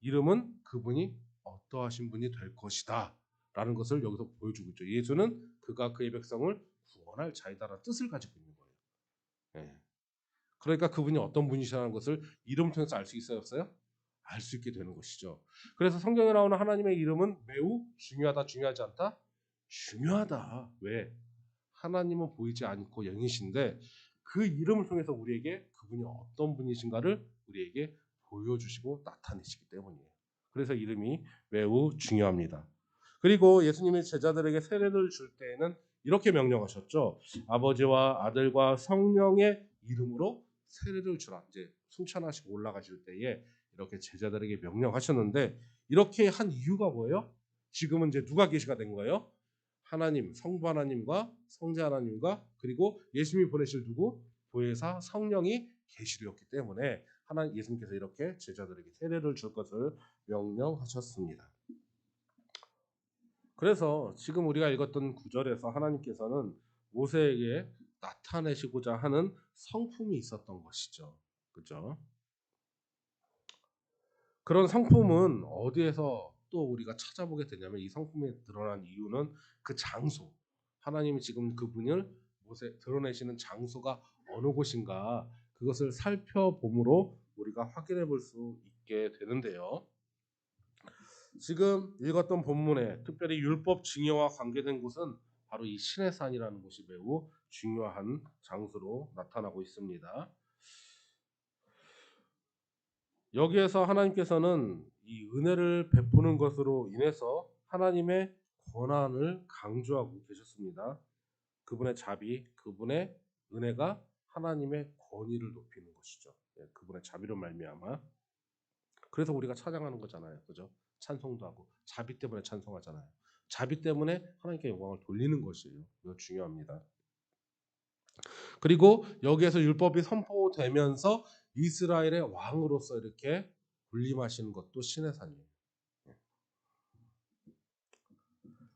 이름은 그분이 어떠하신 분이 될 것이다 라는 것을 여기서 보여주고 있죠. 예수는 그가 그의 백성을 구원할 자이다라는 뜻을 가지고 있는 거예요. 네. 그러니까 그분이 어떤 분이시라는 것을 이름을 통해서 알 수 있어요, 없어요? 알 수 있게 되는 것이죠. 그래서 성경에 나오는 하나님의 이름은 매우 중요하다, 중요하지 않다? 중요하다. 왜? 하나님은 보이지 않고 영이신데 그 이름을 통해서 우리에게 그분이 어떤 분이신가를 우리에게 보여주시고 나타내시기 때문이에요. 그래서 이름이 매우 중요합니다. 그리고 예수님이 제자들에게 세례를 줄 때에는 이렇게 명령하셨죠. 아버지와 아들과 성령의 이름으로 세례를 주라. 이제 승천하시고 올라가실 때에 이렇게 제자들에게 명령하셨는데 이렇게 한 이유가 뭐예요? 지금은 이제 누가 계시가 된 거예요? 하나님, 성부 하나님과 성자 하나님과 그리고 예수님이 보내실 누구? 보혜사 성령이 계시되었기 때문에 하나님 예수님께서 이렇게 제자들에게 세례를 줄 것을 명령하셨습니다. 그래서 지금 우리가 읽었던 구절에서 하나님께서는 모세에게 나타내시고자 하는 성품이 있었던 것이죠. 그렇죠? 그런 성품은 어디에서 또 우리가 찾아보게 되냐면 이 성품이 드러난 이유는 그 장소. 하나님이 지금 그분을 드러내시는 장소가 어느 곳인가 그것을 살펴봄으로 우리가 확인해 볼 수 있게 되는데요. 지금 읽었던 본문에 특별히 율법 증여와 관계된 곳은 바로 이 시내산이라는 곳이 매우 중요한 장소로 나타나고 있습니다. 여기에서 하나님께서는 이 은혜를 베푸는 것으로 인해서 하나님의 권한을 강조하고 계셨습니다. 그분의 자비, 그분의 은혜가 하나님의 권위를 높이는 것이죠. 그분의 자비로 말미암아. 그래서 우리가 찬양하는 거잖아요. 그죠? 찬송도 하고 자비 때문에 찬송하잖아요. 자비 때문에 하나님께 영광을 돌리는 것이에요. 이거 중요합니다. 그리고 여기에서 율법이 선포되면서 이스라엘의 왕으로서 이렇게 군림하시는 것도 신의 산이에요.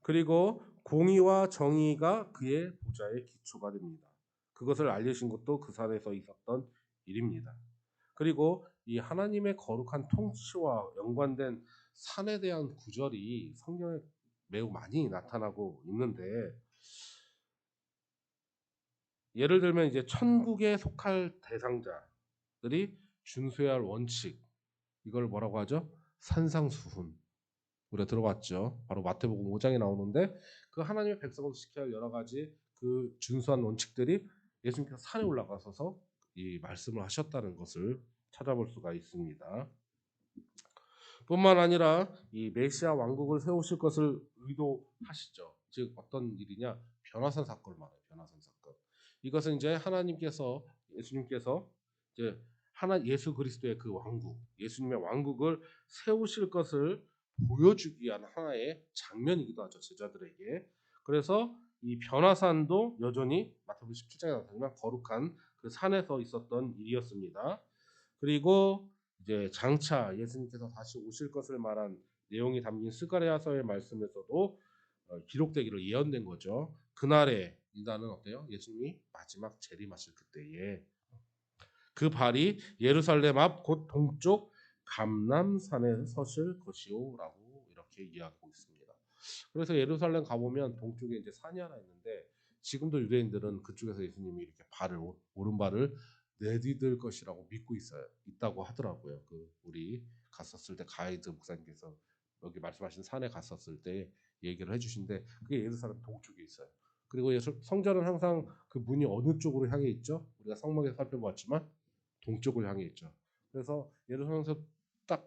그리고 공의와 정의가 그의 보좌의 기초가 됩니다. 그것을 알려신 것도 그 산에서 있었던 일입니다. 그리고 이 하나님의 거룩한 통치와 연관된 산에 대한 구절이 성경에 매우 많이 나타나고 있는데 예를 들면 이제 천국에 속할 대상자들이 준수해야 할 원칙 이걸 뭐라고 하죠? 산상수훈. 우리가 들어봤죠. 바로 마태복음 5장에 나오는데 그 하나님의 백성을 지켜야 할 여러 가지 그 준수한 원칙들이 예수님께서 산에 올라가셔서 이 말씀을 하셨다는 것을 찾아볼 수가 있습니다. 뿐만 아니라 이 메시아 왕국을 세우실 것을 의도하시죠. 즉 어떤 일이냐? 변화산 사건을 말해요. 변화산 사건. 이것은 이제 하나님께서 예수님께서 이제 예수 그리스도의 그 왕국, 예수님의 왕국을 세우실 것을 보여주기 위한 하나의 장면이기도 하죠. 제자들에게. 그래서 이 변화산도 여전히 마태복음 17장에 나타나지만 거룩한 그 산에서 있었던 일이었습니다. 그리고 이제 장차 예수님께서 다시 오실 것을 말한 내용이 담긴 스가랴서의 말씀에서도 기록되기를 예언된 거죠. 그날에 일단은 어때요? 예수님이 마지막 재림하실 그때에 그 발이 예루살렘 앞 곧 동쪽 감람산에 서실 것이오라고 이렇게 이야기하고 있습니다. 그래서 예루살렘 가보면 동쪽에 이제 산이 하나 있는데 지금도 유대인들은 그쪽에서 예수님이 이렇게 오른발을 내디딜 것이라고 믿고 있다고 하더라고요. 그 우리 갔었을 때 가이드 목사님께서 여기 말씀하신 산에 갔었을 때 얘기를 해주신데 그게 예루살렘 동쪽에 있어요. 그리고 성전은 항상 그 문이 어느 쪽으로 향해 있죠? 우리가 성막에서 살펴보았지만 동쪽을 향해 있죠. 그래서 예루살렘에서 딱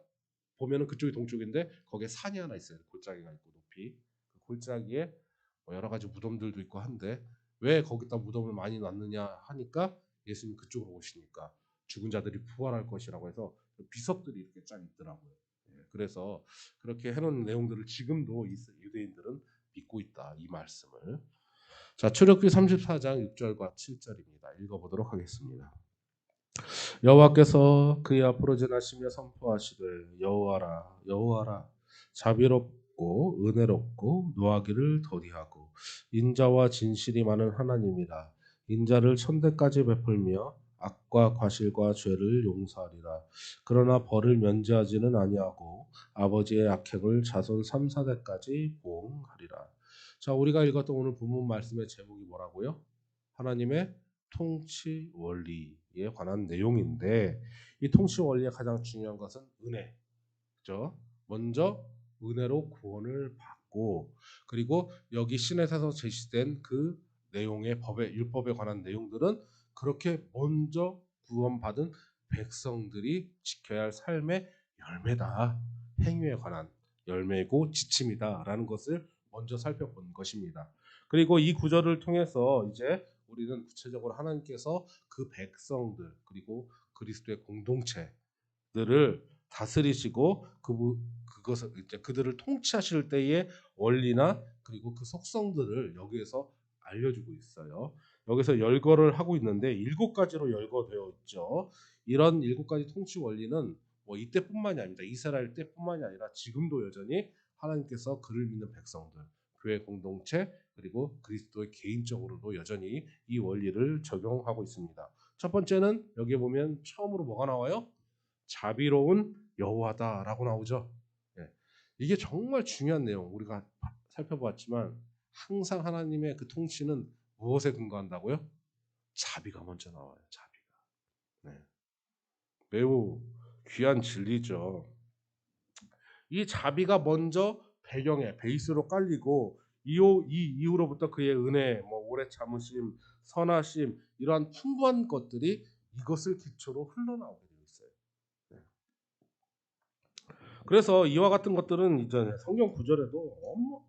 보면은 그쪽이 동쪽인데 거기에 산이 하나 있어요. 골짜기가 있고 높이 그 골짜기에 뭐 여러 가지 무덤들도 있고 한데 왜 거기다 무덤을 많이 놨느냐 하니까 예수님 그쪽으로 오시니까 죽은 자들이 부활할 것이라고 해서 비석들이 이렇게 쫙 있더라고요. 예, 그래서 그렇게 해놓은 내용들을 지금도 유대인들은 믿고 있다 이 말씀을. 자, 출애굽기 34장 6절과 7절입니다. 읽어보도록 하겠습니다. 여호와께서 그의 앞으로 지나시며 선포하시되 여호와라 여호와라 자비롭고 은혜롭고 노하기를 더디하고 인자와 진실이 많은 하나님이라 인자를 천대까지 베풀며 악과 과실과 죄를 용서하리라. 그러나 벌을 면제하지는 아니하고 아버지의 악행을 자손 3, 4대까지 보응하리라. 자, 우리가 읽었던 오늘 본문 말씀의 제목이 뭐라고요? 하나님의 통치 원리에 관한 내용인데 이 통치 원리의 가장 중요한 것은 은혜. 그죠? 먼저 은혜로 구원을 받고 그리고 여기 신에서 제시된 그 내용의 법의 율법에 관한 내용들은 그렇게 먼저 구원받은 백성들이 지켜야 할 삶의 열매다. 행위에 관한 열매고 지침이다라는 것을 먼저 살펴본 것입니다. 그리고 이 구절을 통해서 이제 우리는 구체적으로 하나님께서 그 백성들 그리고 그리스도의 공동체들을 다스리시고 그것을 이제 그들을 통치하실 때의 원리나 그리고 그 속성들을 여기에서 알려주고 있어요. 여기서 열거를 하고 있는데 7가지로 열거되어 있죠. 이런 7가지 통치 원리는 뭐 이때뿐만이 아닙니다. 이스라엘 때뿐만이 아니라 지금도 여전히 하나님께서 그를 믿는 백성들, 교회 공동체 그리고 그리스도의 개인적으로도 여전히 이 원리를 적용하고 있습니다. 첫 번째는 여기에 보면 처음으로 뭐가 나와요? 자비로운 여호와다라고 나오죠. 예. 이게 정말 중요한 내용. 우리가 살펴보았지만 항상 하나님의 그 통치는 무엇에 근거한다고요? 자비가 먼저 나와요. 자비가. 네. 매우 귀한 진리죠. 이 자비가 먼저 배경에 베이스로 깔리고 이 이후로부터 그의 은혜, 뭐 오래 참으심, 선하심 이러한 풍부한 것들이 이것을 기초로 흘러나오게 되어 있어요. 네. 그래서 이와 같은 것들은 이제 성경 구절에도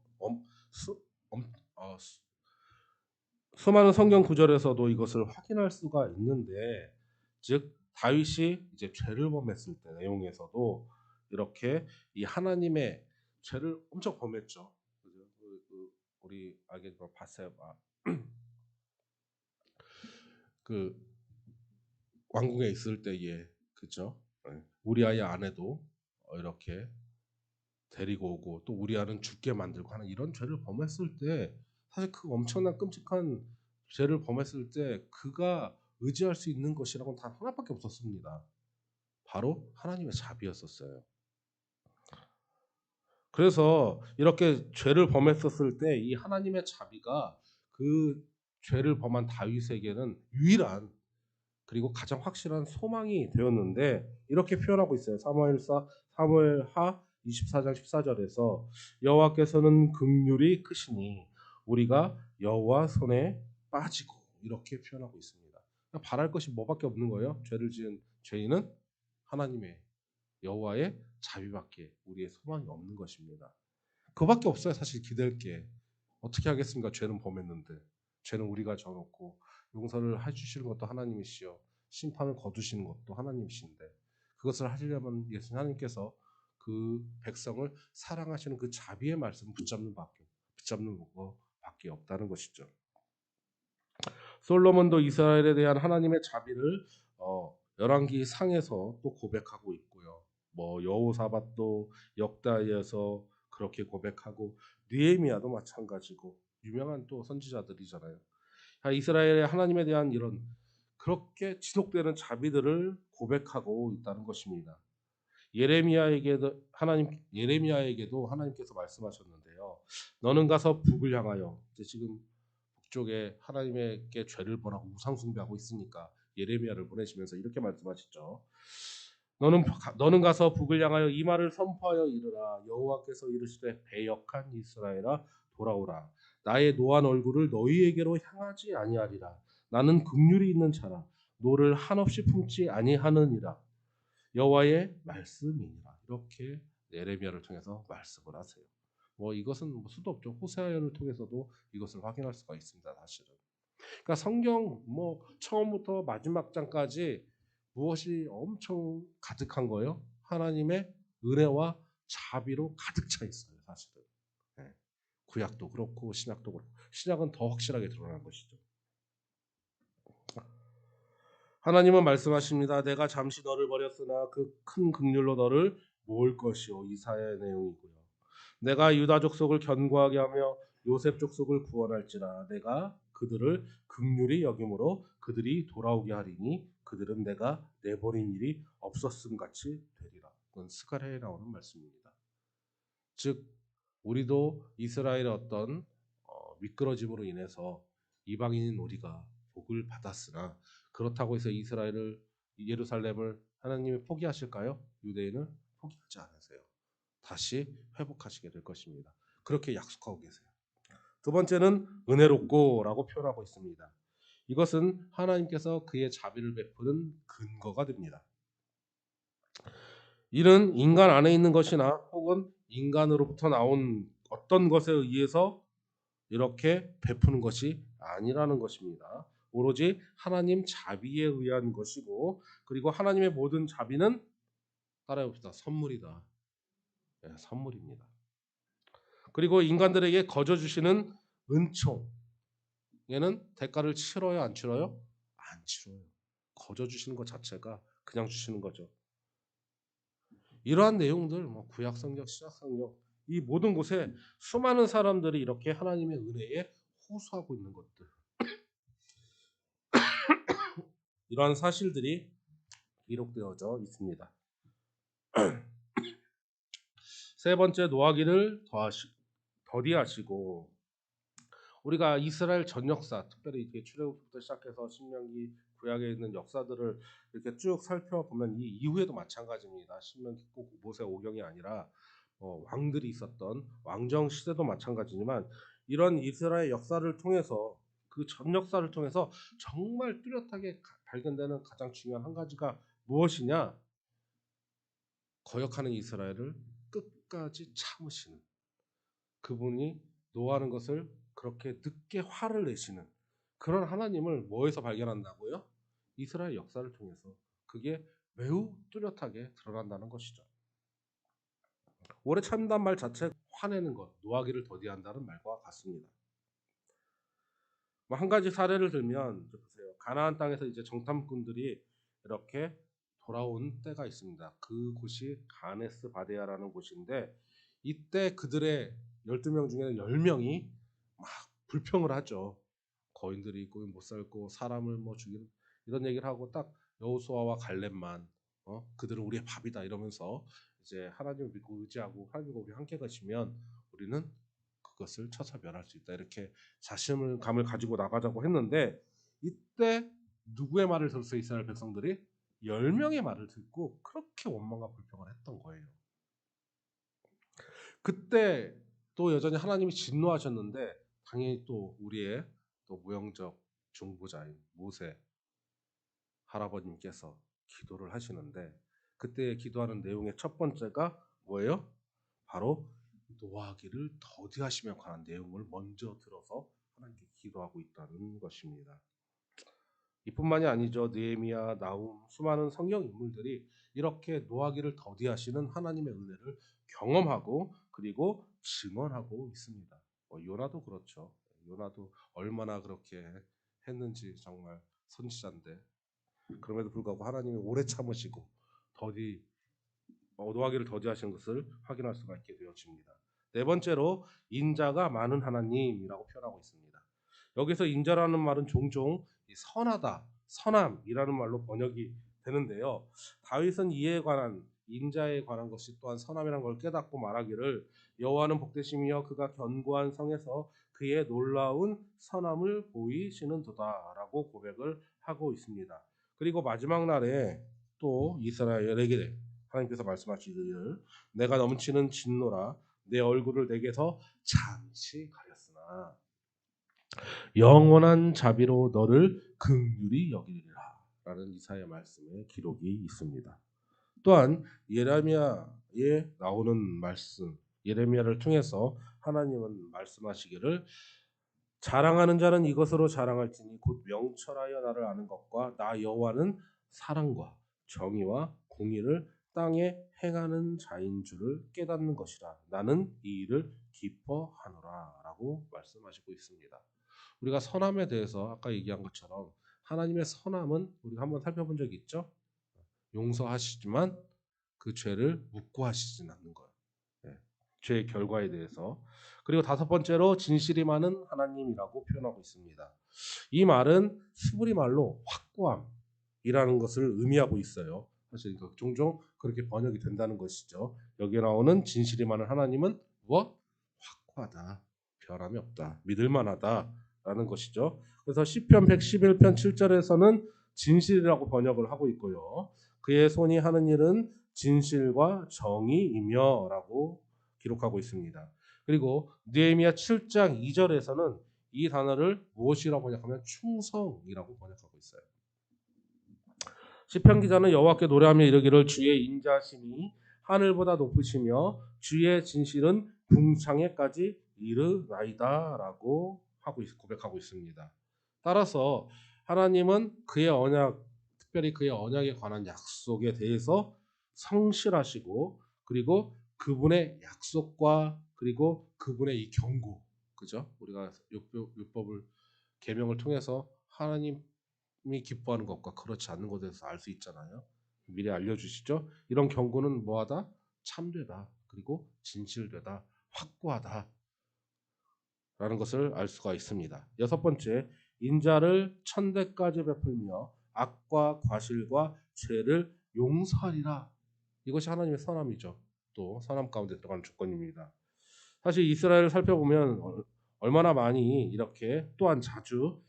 수많은 성경 구절에서도 이것을 확인할 수가 있는데, 즉 다윗이 이제 죄를 범했을 때 내용에서도 이렇게 이 하나님의 죄를 엄청 범했죠. 우리 알겠지만 바세바 그 왕궁에 있을 때에 그죠? 우리아의 아내도 이렇게 데리고 오고 또 우리아는 죽게 만들고 하는 이런 죄를 범했을 때 사실 그 엄청난 끔찍한 죄를 범했을 때 그가 의지할 수 있는 것이라고는 단 하나밖에 없었습니다. 바로 하나님의 자비였었어요. 그래서 이렇게 죄를 범했었을 때 이 하나님의 자비가 그 죄를 범한 다윗에게는 유일한 그리고 가장 확실한 소망이 되었는데 이렇게 표현하고 있어요. 사무엘하 24장 14절에서 여호와께서는 긍휼이 크시니 우리가 여호와 손에 빠지고 이렇게 표현하고 있습니다. 그러니까 바랄 것이 뭐밖에 없는 거예요. 죄를 지은 죄인은 하나님의 여호와의 자비밖에 우리의 소망이 없는 것입니다. 그밖에 없어요. 사실 기댈 게. 어떻게 하겠습니까? 죄는 범했는데. 죄는 우리가 져놓고 용서를 해주시는 것도 하나님이시여 심판을 거두시는 것도 하나님이신데 그것을 하시려면 예수 하나님께서 그 백성을 사랑하시는 그 자비의 말씀 붙잡는 것밖에 없다는 것이죠. 솔로몬도 이스라엘에 대한 하나님의 자비를 열왕기 상에서 또 고백하고 있고요. 뭐 여호사밧도 역다에서 그렇게 고백하고 느헤미야도 마찬가지고 유명한 또 선지자들이잖아요. 이스라엘의 하나님에 대한 이런 그렇게 지속되는 자비들을 고백하고 있다는 것입니다. 예레미야에게도 하나님께서 말씀하셨는데요. 너는 가서 북을 향하여 이제 지금 북쪽에 하나님께 죄를 벌하고 우상 숭배하고 있으니까 예레미야를 보내시면서 이렇게 말씀하시죠. 너는 가서 북을 향하여 이 말을 선포하여 이르라. 여호와께서 이르시되 배역한 이스라엘아 돌아오라. 나의 노한 얼굴을 너희에게로 향하지 아니하리라. 나는 긍휼이 있는 자라. 노를 한없이 품지 아니하느니라. 여호와의 말씀이니라. 이렇게 예레미야를 통해서 말씀을 하세요. 뭐 이것은 수도 없죠. 호세아를 통해서도 이것을 확인할 수가 있습니다. 사실은. 그러니까 성경 뭐 처음부터 마지막 장까지 무엇이 엄청 가득한 거예요? 하나님의 은혜와 자비로 가득 차 있어요. 사실은. 네. 구약도 그렇고 신약도 그렇고 신약은 더 확실하게 드러난 것이죠. 하나님은 말씀하십니다. 내가 잠시 너를 버렸으나 그 큰 긍휼로 너를 모을 것이요. 이사야의 내용이고요. 내가 유다 족속을 견고하게 하며 요셉 족속을 구원할지라. 내가 그들을 긍휼히 여김으로 그들이 돌아오게 하리니 그들은 내가 내버린 일이 없었음 같이 되리라. 그건 스가랴에 나오는 말씀입니다. 즉 우리도 이스라엘의 어떤 미끄러짐으로 인해서 이방인인 우리가 복을 받았으나 그렇다고 해서 이스라엘을 예루살렘을 하나님이 포기하실까요? 유대인을 포기하지 않으세요. 다시 회복하시게 될 것입니다. 그렇게 약속하고 계세요. 두 번째는 은혜롭고라고 표현하고 있습니다. 이것은 하나님께서 그의 자비를 베푸는 근거가 됩니다. 이는 인간 안에 있는 것이나 혹은 인간으로부터 나온 어떤 것에 의해서 이렇게 베푸는 것이 아니라는 것입니다. 오로지 하나님 자비에 의한 것이고 그리고 하나님의 모든 자비는 따라해봅시다. 선물이다. 네, 선물입니다. 그리고 인간들에게 거저 주시는 은총 얘는 대가를 치러요 안 치러요? 안 치러요. 거저 주시는 것 자체가 그냥 주시는 거죠. 이러한 내용들 뭐 구약 성경, 신약 성경 이 모든 곳에 수많은 사람들이 이렇게 하나님의 은혜에 호소하고 있는 것들 이러한 사실들이 기록되어져 있습니다. 세 번째 노하기를 더디하시고 우리가 이스라엘 전 역사 특별히 이렇게 출애굽부터 시작해서 신명기 구약에 있는 역사들을 이렇게 쭉 살펴보면 이 이후에도 마찬가지입니다. 신명기 꼭 모세 오경이 아니라 왕들이 있었던 왕정 시대도 마찬가지지만 이런 이스라엘 역사를 통해서 그 전 역사를 통해서 정말 뚜렷하게 발견되는 가장 중요한 한 가지가 무엇이냐? 거역하는 이스라엘을 끝까지 참으시는 그분이 노하는 것을 그렇게 늦게 화를 내시는 그런 하나님을 뭐에서 발견한다고요? 이스라엘 역사를 통해서 그게 매우 뚜렷하게 드러난다는 것이죠. 오래 참는다는 말 자체 화내는 것, 노하기를 더디한다는 말과 같습니다. 한 가지 사례를 들면 보세요. 가나안 땅에서 이제 정탐꾼들이 이렇게 돌아온 때가 있습니다. 그 곳이 가네스 바데아라는 곳인데 이때 그들의 12명 중에는 10명이 막 불평을 하죠. 거인들이 있고 못 살고 사람을 뭐 죽이는 이런 얘기를 하고 딱 여호수아와 갈렙만 그들은 우리의 밥이다 이러면서 이제 하나님을 믿고 의지하고 하나님과 우리 함께 가시면 우리는 그것을 쳐서 멸할 수 있다 이렇게 자신감을 가지고 나가자고 했는데 이때 누구의 말을 들었어요? 이스라엘 백성들이 10명의 말을 듣고 그렇게 원망과 불평을 했던 거예요. 그때 또 여전히 하나님이 진노하셨는데 당연히 또 우리의 또 무영적 중보자인 모세 할아버님께서 기도를 하시는데 그때 기도하는 내용의 첫 번째가 뭐예요? 바로 노하기를 더디하시며 관한 내용을 먼저 들어서 하나님께 기도하고 있다는 것입니다. 이뿐만이 아니죠. 느헤미야, 나훔, 수많은 성경 인물들이 이렇게 노하기를 더디하시는 하나님의 은혜를 경험하고 그리고 증언하고 있습니다. 요나도 그렇죠. 요나도 얼마나 그렇게 했는지 정말 선지자인데 그럼에도 불구하고 하나님이 오래 참으시고 노하기를 더디하시는 것을 확인할 수가 있게 되어집니다. 네 번째로 인자가 많은 하나님이라고 표현하고 있습니다. 여기서 인자라는 말은 종종 선하다, 선함이라는 말로 번역이 되는데요. 다윗은 이에 관한 인자에 관한 것이 또한 선함이라는 걸 깨닫고 말하기를 여호와는 복되시며 그가 견고한 성에서 그의 놀라운 선함을 보이시는도다라고 고백을 하고 있습니다. 그리고 마지막 날에 또 이스라엘에게 하나님께서 말씀하시기를 내가 넘치는 진노라 내 얼굴을 내게서 잠시 가렸으나 영원한 자비로 너를 긍휼히 여기리라 라는 이사야 말씀의 기록이 있습니다. 또한 예레미야에 나오는 말씀, 예레미야를 통해서 하나님은 말씀하시기를 자랑하는 자는 이것으로 자랑할지니 곧 명철하여 나를 아는 것과 나 여호와는 사랑과 정의와 공의를 땅에 행하는 자인 줄을 깨닫는 것이라. 나는 이 일을 기뻐하노라 라고 말씀하시고 있습니다. 우리가 선함에 대해서 아까 얘기한 것처럼 하나님의 선함은 우리가 한번 살펴본 적이 있죠. 용서하시지만 그 죄를 묻고 하시진 않는 거예요. 죄의 결과에 대해서. 그리고 다섯 번째로 진실이 많은 하나님이라고 표현하고 있습니다. 이 말은 히브리 말로 확고함이라는 것을 의미하고 있어요. 사실 종종 그렇게 번역이 된다는 것이죠. 여기에 나오는 진실이 많은 하나님은 무엇? 확고하다, 변함이 없다, 믿을만하다라는 것이죠. 그래서 시편 111편 7절에서는 진실이라고 번역을 하고 있고요. 그의 손이 하는 일은 진실과 정의이며 라고 기록하고 있습니다. 그리고 느헤미야 7장 2절에서는 이 단어를 무엇이라고 번역하면 충성이라고 번역하고 있어요. 시편 기자는 여호와께 노래하며 이르기를 주의 인자심이 하늘보다 높으시며 주의 진실은 궁창에까지 이르나이다라고 고백하고 있습니다. 따라서 하나님은 그의 언약, 특별히 그의 언약에 관한 약속에 대해서 성실하시고 그리고 그분의 약속과 그리고 그분의 이 경고, 그죠? 우리가 율법을 계명을 통해서 하나님이 기뻐하는 것과 그렇지 않는 것에 대해서 알 수 있잖아요. 미리 알려주시죠. 이런 경고는 뭐하다? 참되다, 그리고 진실되다, 확고하다 라는 것을 알 수가 있습니다. 여섯 번째, 인자를 천대까지 베풀며 악과 과실과 죄를 용서하리라. 이것이 하나님의 선함이죠. 또 선함 가운데 들어가는 조건입니다. 사실 이스라엘을 살펴보면 얼마나 많이 이렇게 또한 자주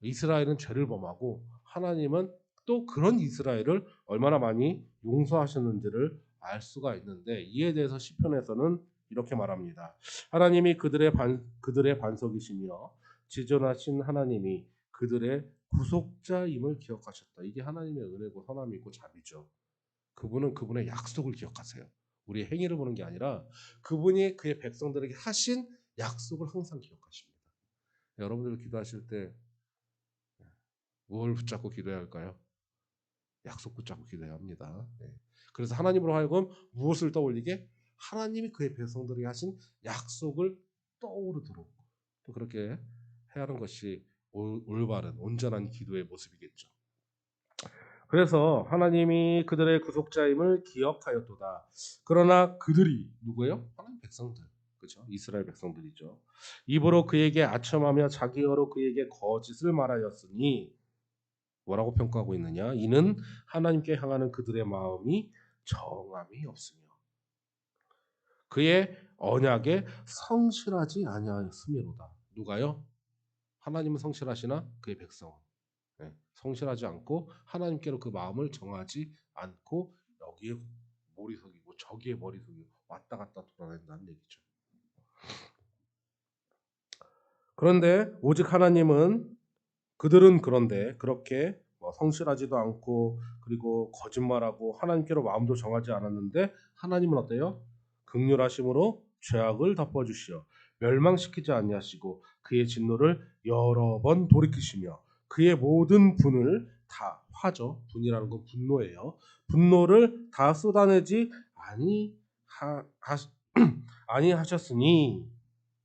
이스라엘은 죄를 범하고 하나님은 또 그런 이스라엘을 얼마나 많이 용서하셨는지를 알 수가 있는데 이에 대해서 시편에서는 이렇게 말합니다. 하나님이 그들의 반석이시며 지존하신 하나님이 그들의 구속자임을 기억하셨다. 이게 하나님의 은혜고 선함이고 자비죠. 그분은 그분의 약속을 기억하세요. 우리의 행위를 보는 게 아니라 그분이 그의 백성들에게 하신 약속을 항상 기억하십니다. 여러분들 기도하실 때 뭘 붙잡고 기도해야 할까요? 약속 붙잡고 기도해야 합니다. 그래서 하나님으로 하여금 무엇을 떠올리게? 하나님이 그의 백성들에게 하신 약속을 떠오르도록 또 그렇게 해야 하는 것이 올바른 온전한 기도의 모습이겠죠. 그래서 하나님이 그들의 구속자임을 기억하였도다. 그러나 그들이 누구예요? 하나님 백성들. 그렇죠? 이스라엘 백성들이죠. 입으로 그에게 아첨하며 자기 어로 그에게 거짓을 말하였으니 뭐라고 평가하고 있느냐? 이는 하나님께 향하는 그들의 마음이 정함이 없으며 그의 언약에 성실하지 아니하였음이로다. 누가요? 하나님은 성실하시나 그의 백성은 성실하지 않고 하나님께로 그 마음을 정하지 않고 여기에 머리속이고 저기에 머리속이고 왔다 갔다 돌아다닌다는 얘기죠. 그런데 오직 하나님은 그들은 그런데 그렇게 성실하지도 않고 그리고 거짓말하고 하나님께로 마음도 정하지 않았는데 하나님은 어때요? 긍휼하심으로 죄악을 덮어주시어 멸망시키지 아니하시고 그의 진노를 여러 번 돌이키시며 그의 모든 분을 다 화죠. 분이라는 건 분노예요. 분노를 다 쏟아내지 아니하셨으니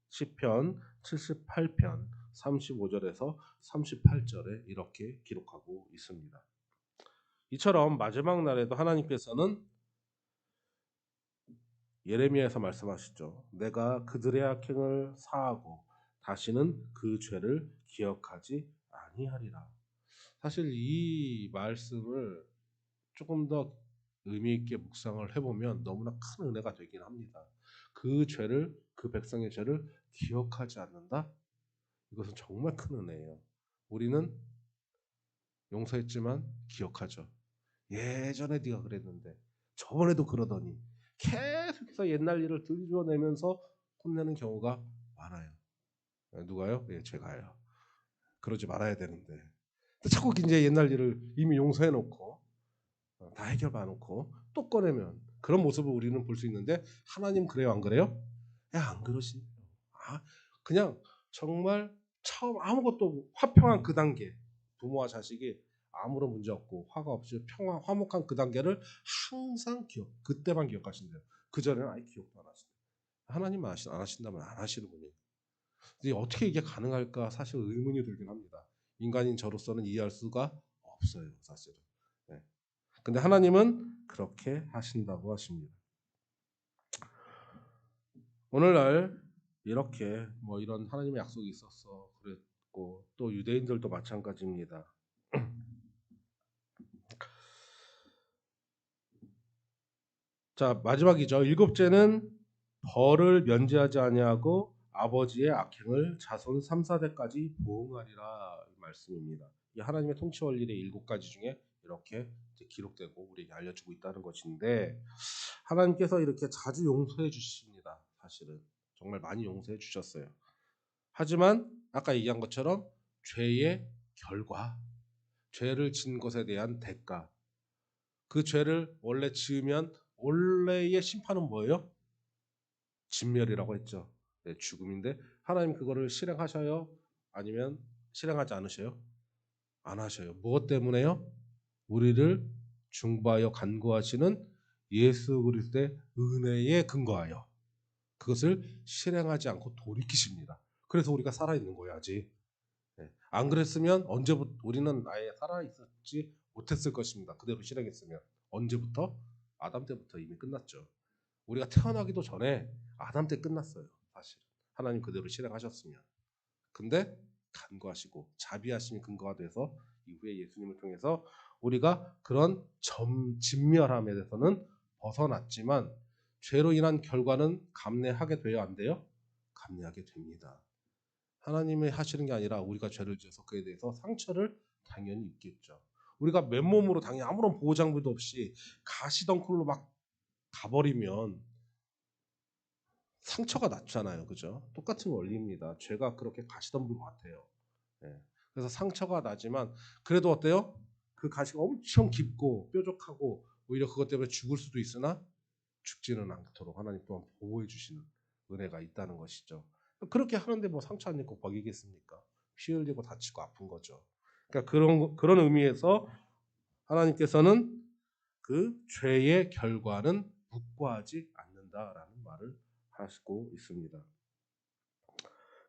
시편 78편 35절에서 38절에 이렇게 기록하고 있습니다. 이처럼 마지막 날에도 하나님께서는 예레미야에서 말씀하시죠. 내가 그들의 악행을 사하고 다시는 그 죄를 기억하지 아니하리라. 사실 이 말씀을 조금 더 의미 있게 묵상을 해보면 너무나 큰 은혜가 되긴 합니다. 그 백성의 죄를 기억하지 않는다? 이것은 정말 큰 은혜예요. 우리는 용서했지만 기억하죠. 예전에 네가 그랬는데 저번에도 그러더니 계속해서 옛날 일을 들춰내면서 혼내는 경우가 많아요. 누가요? 예, 제가요. 그러지 말아야 되는데 자꾸 이제 옛날 일을 이미 용서해 놓고 다 해결 봐놓고 또 꺼내면 그런 모습을 우리는 볼 수 있는데 하나님 그래요 안 그래요? 안 그러시네요. 아, 그냥 정말 처음 아무것도 화평한 그 단계 부모와 자식이 아무런 문제 없고 화가 없이 평화 화목한 그 단계를 항상 그때만 기억하신대요. 그 전에는 아예 기억도 안 하신대요. 하나님 안 하신다면 안 하시는 분이에요. 근데 어떻게 이게 가능할까 사실 의문이 들긴 합니다. 인간인 저로서는 이해할 수가 없어요 사실은. 네. 근데 하나님은 그렇게 하신다고 하십니다. 오늘날 이렇게 뭐 이런 하나님의 약속이 있었어 그랬고 또 유대인들도 마찬가지입니다. 자 마지막이죠. 일곱째는 벌을 면제하지 아니하고 아버지의 악행을 자손 3, 4대까지 보응하리라 말씀입니다. 이 하나님의 통치 원리의 7가지 중에 이렇게 기록되고 우리에게 알려주고 있다는 것인데 하나님께서 이렇게 자주 용서해 주십니다. 사실은 정말 많이 용서해 주셨어요. 하지만 아까 얘기한 것처럼 죄의 결과, 죄를 진 것에 대한 대가, 그 죄를 원래 지으면 원래의 심판은 뭐예요? 진멸이라고 했죠. 네, 죽음인데 하나님 그거를 실행하셔요? 아니면 실행하지 않으셔요? 안 하셔요. 무엇 때문에요? 우리를 중보하여 간구하시는 예수 그리스도의 은혜에 근거하여 그것을 실행하지 않고 돌이키십니다. 그래서 우리가 살아있는 거예요 아직. 네. 안 그랬으면 언제부터 우리는 아예 살아있었지 못했을 것입니다. 그대로 실행했으면 언제부터? 아담 때부터 이미 끝났죠. 우리가 태어나기도 전에 아담 때 끝났어요. 사실 하나님 그대로 실행하셨으면. 근데 간구하시고 자비하심이 근거가 돼서 이후에 예수님을 통해서 우리가 그런 진멸함에 대해서는 벗어났지만 죄로 인한 결과는 감내하게 돼요 안 돼요? 감내하게 됩니다. 하나님이 하시는 게 아니라 우리가 죄를 지어서 그에 대해서 상처를 당연히 입겠죠. 우리가 맨몸으로 당연히 아무런 보호 장비도 없이 가시덩굴로 막 가버리면 상처가 났잖아요. 그죠? 똑같은 원리입니다. 죄가 그렇게 가시덤불 같아요. 예. 그래서 상처가 나지만 그래도 어때요? 그 가시가 엄청 깊고 뾰족하고 오히려 그것 때문에 죽을 수도 있으나 죽지는 않도록 하나님 또한 보호해 주시는 은혜가 있다는 것이죠. 그렇게 하는데 뭐 상처 안 입고 버기겠습니까? 피 흘리고 다치고 아픈 거죠. 그러니까 그런 의미에서 하나님께서는 그 죄의 결과는 묵과하지 않는다라는 말을 하시고 있습니다.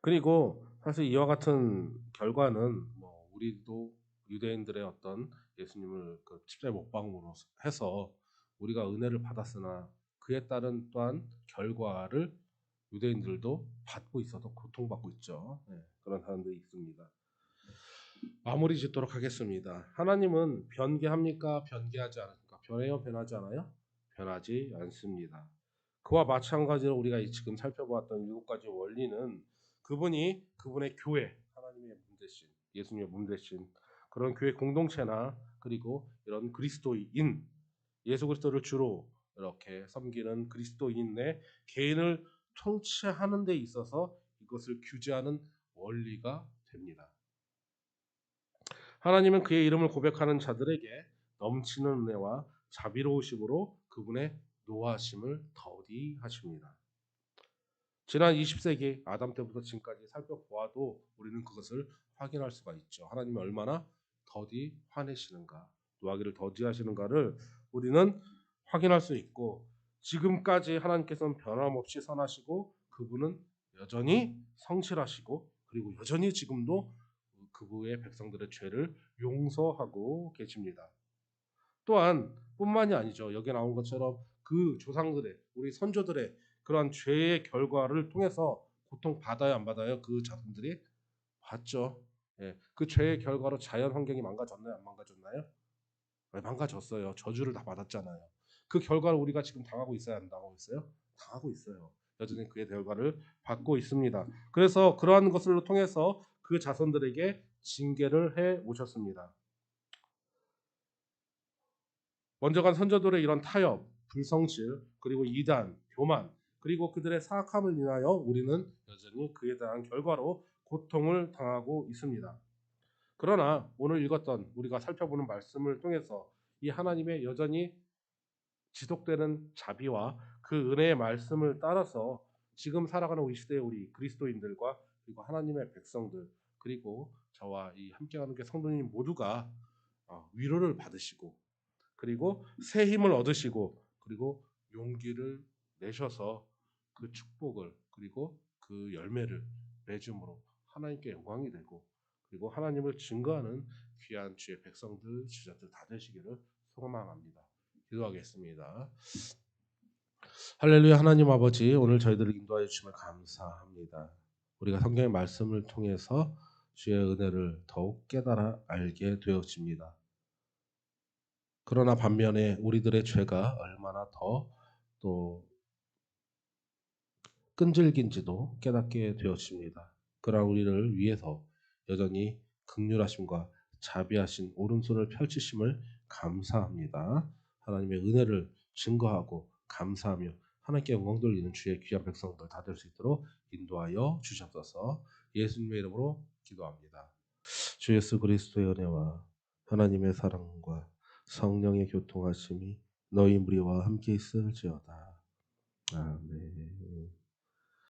그리고 사실 이와 같은 결과는 뭐 우리도 유대인들의 어떤 예수님을 그 십자가에 못 박음으로 해서 우리가 은혜를 받았으나 그에 따른 또한 결과를 유대인들도 받고 있어서 고통받고 있죠. 네, 그런 사람들이 있습니다. 마무리 짓도록 하겠습니다. 하나님은 변개합니까? 변개하지 않습니까? 변해요? 변하지 않아요? 변하지 않습니다. 그와 마찬가지로 우리가 지금 살펴보았던 7가지 원리는 그분이 그분의 교회, 하나님의 몸 대신, 예수님의 몸 대신 그런 교회 공동체나 그리고 이런 그리스도인, 예수 그리스도를 주로 이렇게 섬기는 그리스도인의 개인을 통치하는 데 있어서 이것을 규제하는 원리가 됩니다. 하나님은 그의 이름을 고백하는 자들에게 넘치는 은혜와 자비로우심으로 그분의 노하심을 더디 하십니다. 지난 20세기 아담 때부터 지금까지 살펴보아도 우리는 그것을 확인할 수가 있죠. 하나님이 얼마나 더디 화내시는가, 노하기를 더디 하시는가를 우리는 확인할 수 있고 지금까지 하나님께서는 변함없이 선하시고 그분은 여전히 성실하시고 그리고 여전히 지금도 그분의 백성들의 죄를 용서하고 계십니다. 또한 뿐만이 아니죠. 여기 나온 것처럼 그 조상들의 우리 선조들의 그러한 죄의 결과를 통해서 고통 받아요 안 받아요? 그 자손들이 받죠. 예, 그 죄의 결과로 자연 환경이 망가졌나요 안 망가졌나요? 네, 망가졌어요. 저주를 다 받았잖아요. 그 결과를 우리가 지금 당하고 있어야 안 당하고 있어요? 당하고 있어요. 여전히 그의 결과를 받고 있습니다. 그래서 그러한 것을 통해서 그 자손들에게 징계를 해 오셨습니다. 먼저 간 선조들의 이런 타협, 불성실, 그리고 이단, 교만, 그리고 그들의 사악함을 인하여 우리는 여전히 그에 대한 결과로 고통을 당하고 있습니다. 그러나 오늘 읽었던 우리가 살펴보는 말씀을 통해서 이 하나님의 여전히 지속되는 자비와 그 은혜의 말씀을 따라서 지금 살아가는 우리 시대의 우리 그리스도인들과 그리고 하나님의 백성들 그리고 저와 이 함께하는 게 성도님 모두가 위로를 받으시고 그리고 새 힘을 얻으시고 그리고 용기를 내셔서 그 축복을 그리고 그 열매를 맺음으로 하나님께 영광이 되고 그리고 하나님을 증거하는 귀한 주의 백성들 지자들 다 되시기를 소망합니다. 기도하겠습니다. 할렐루야. 하나님 아버지, 오늘 저희들을 인도하여 주심을 감사합니다. 우리가 성경의 말씀을 통해서 주의 은혜를 더욱 깨달아 알게 되었습니다. 그러나 반면에 우리들의 죄가 얼마나 더 또 끈질긴지도 깨닫게 되었습니다. 그러나 우리를 위해서 여전히 긍휼하심과 자비하신 오른손을 펼치심을 감사합니다. 하나님의 은혜를 증거하고 감사하며 하나님께 영광 돌리는 주의 귀한 백성들 다 될 수 있도록 인도하여 주시옵소서. 예수님의 이름으로 기도합니다. 주 예수 그리스도의 은혜와 하나님의 사랑과 성령의 교통하심이 너희 무리와 함께 있을지어다. 아멘.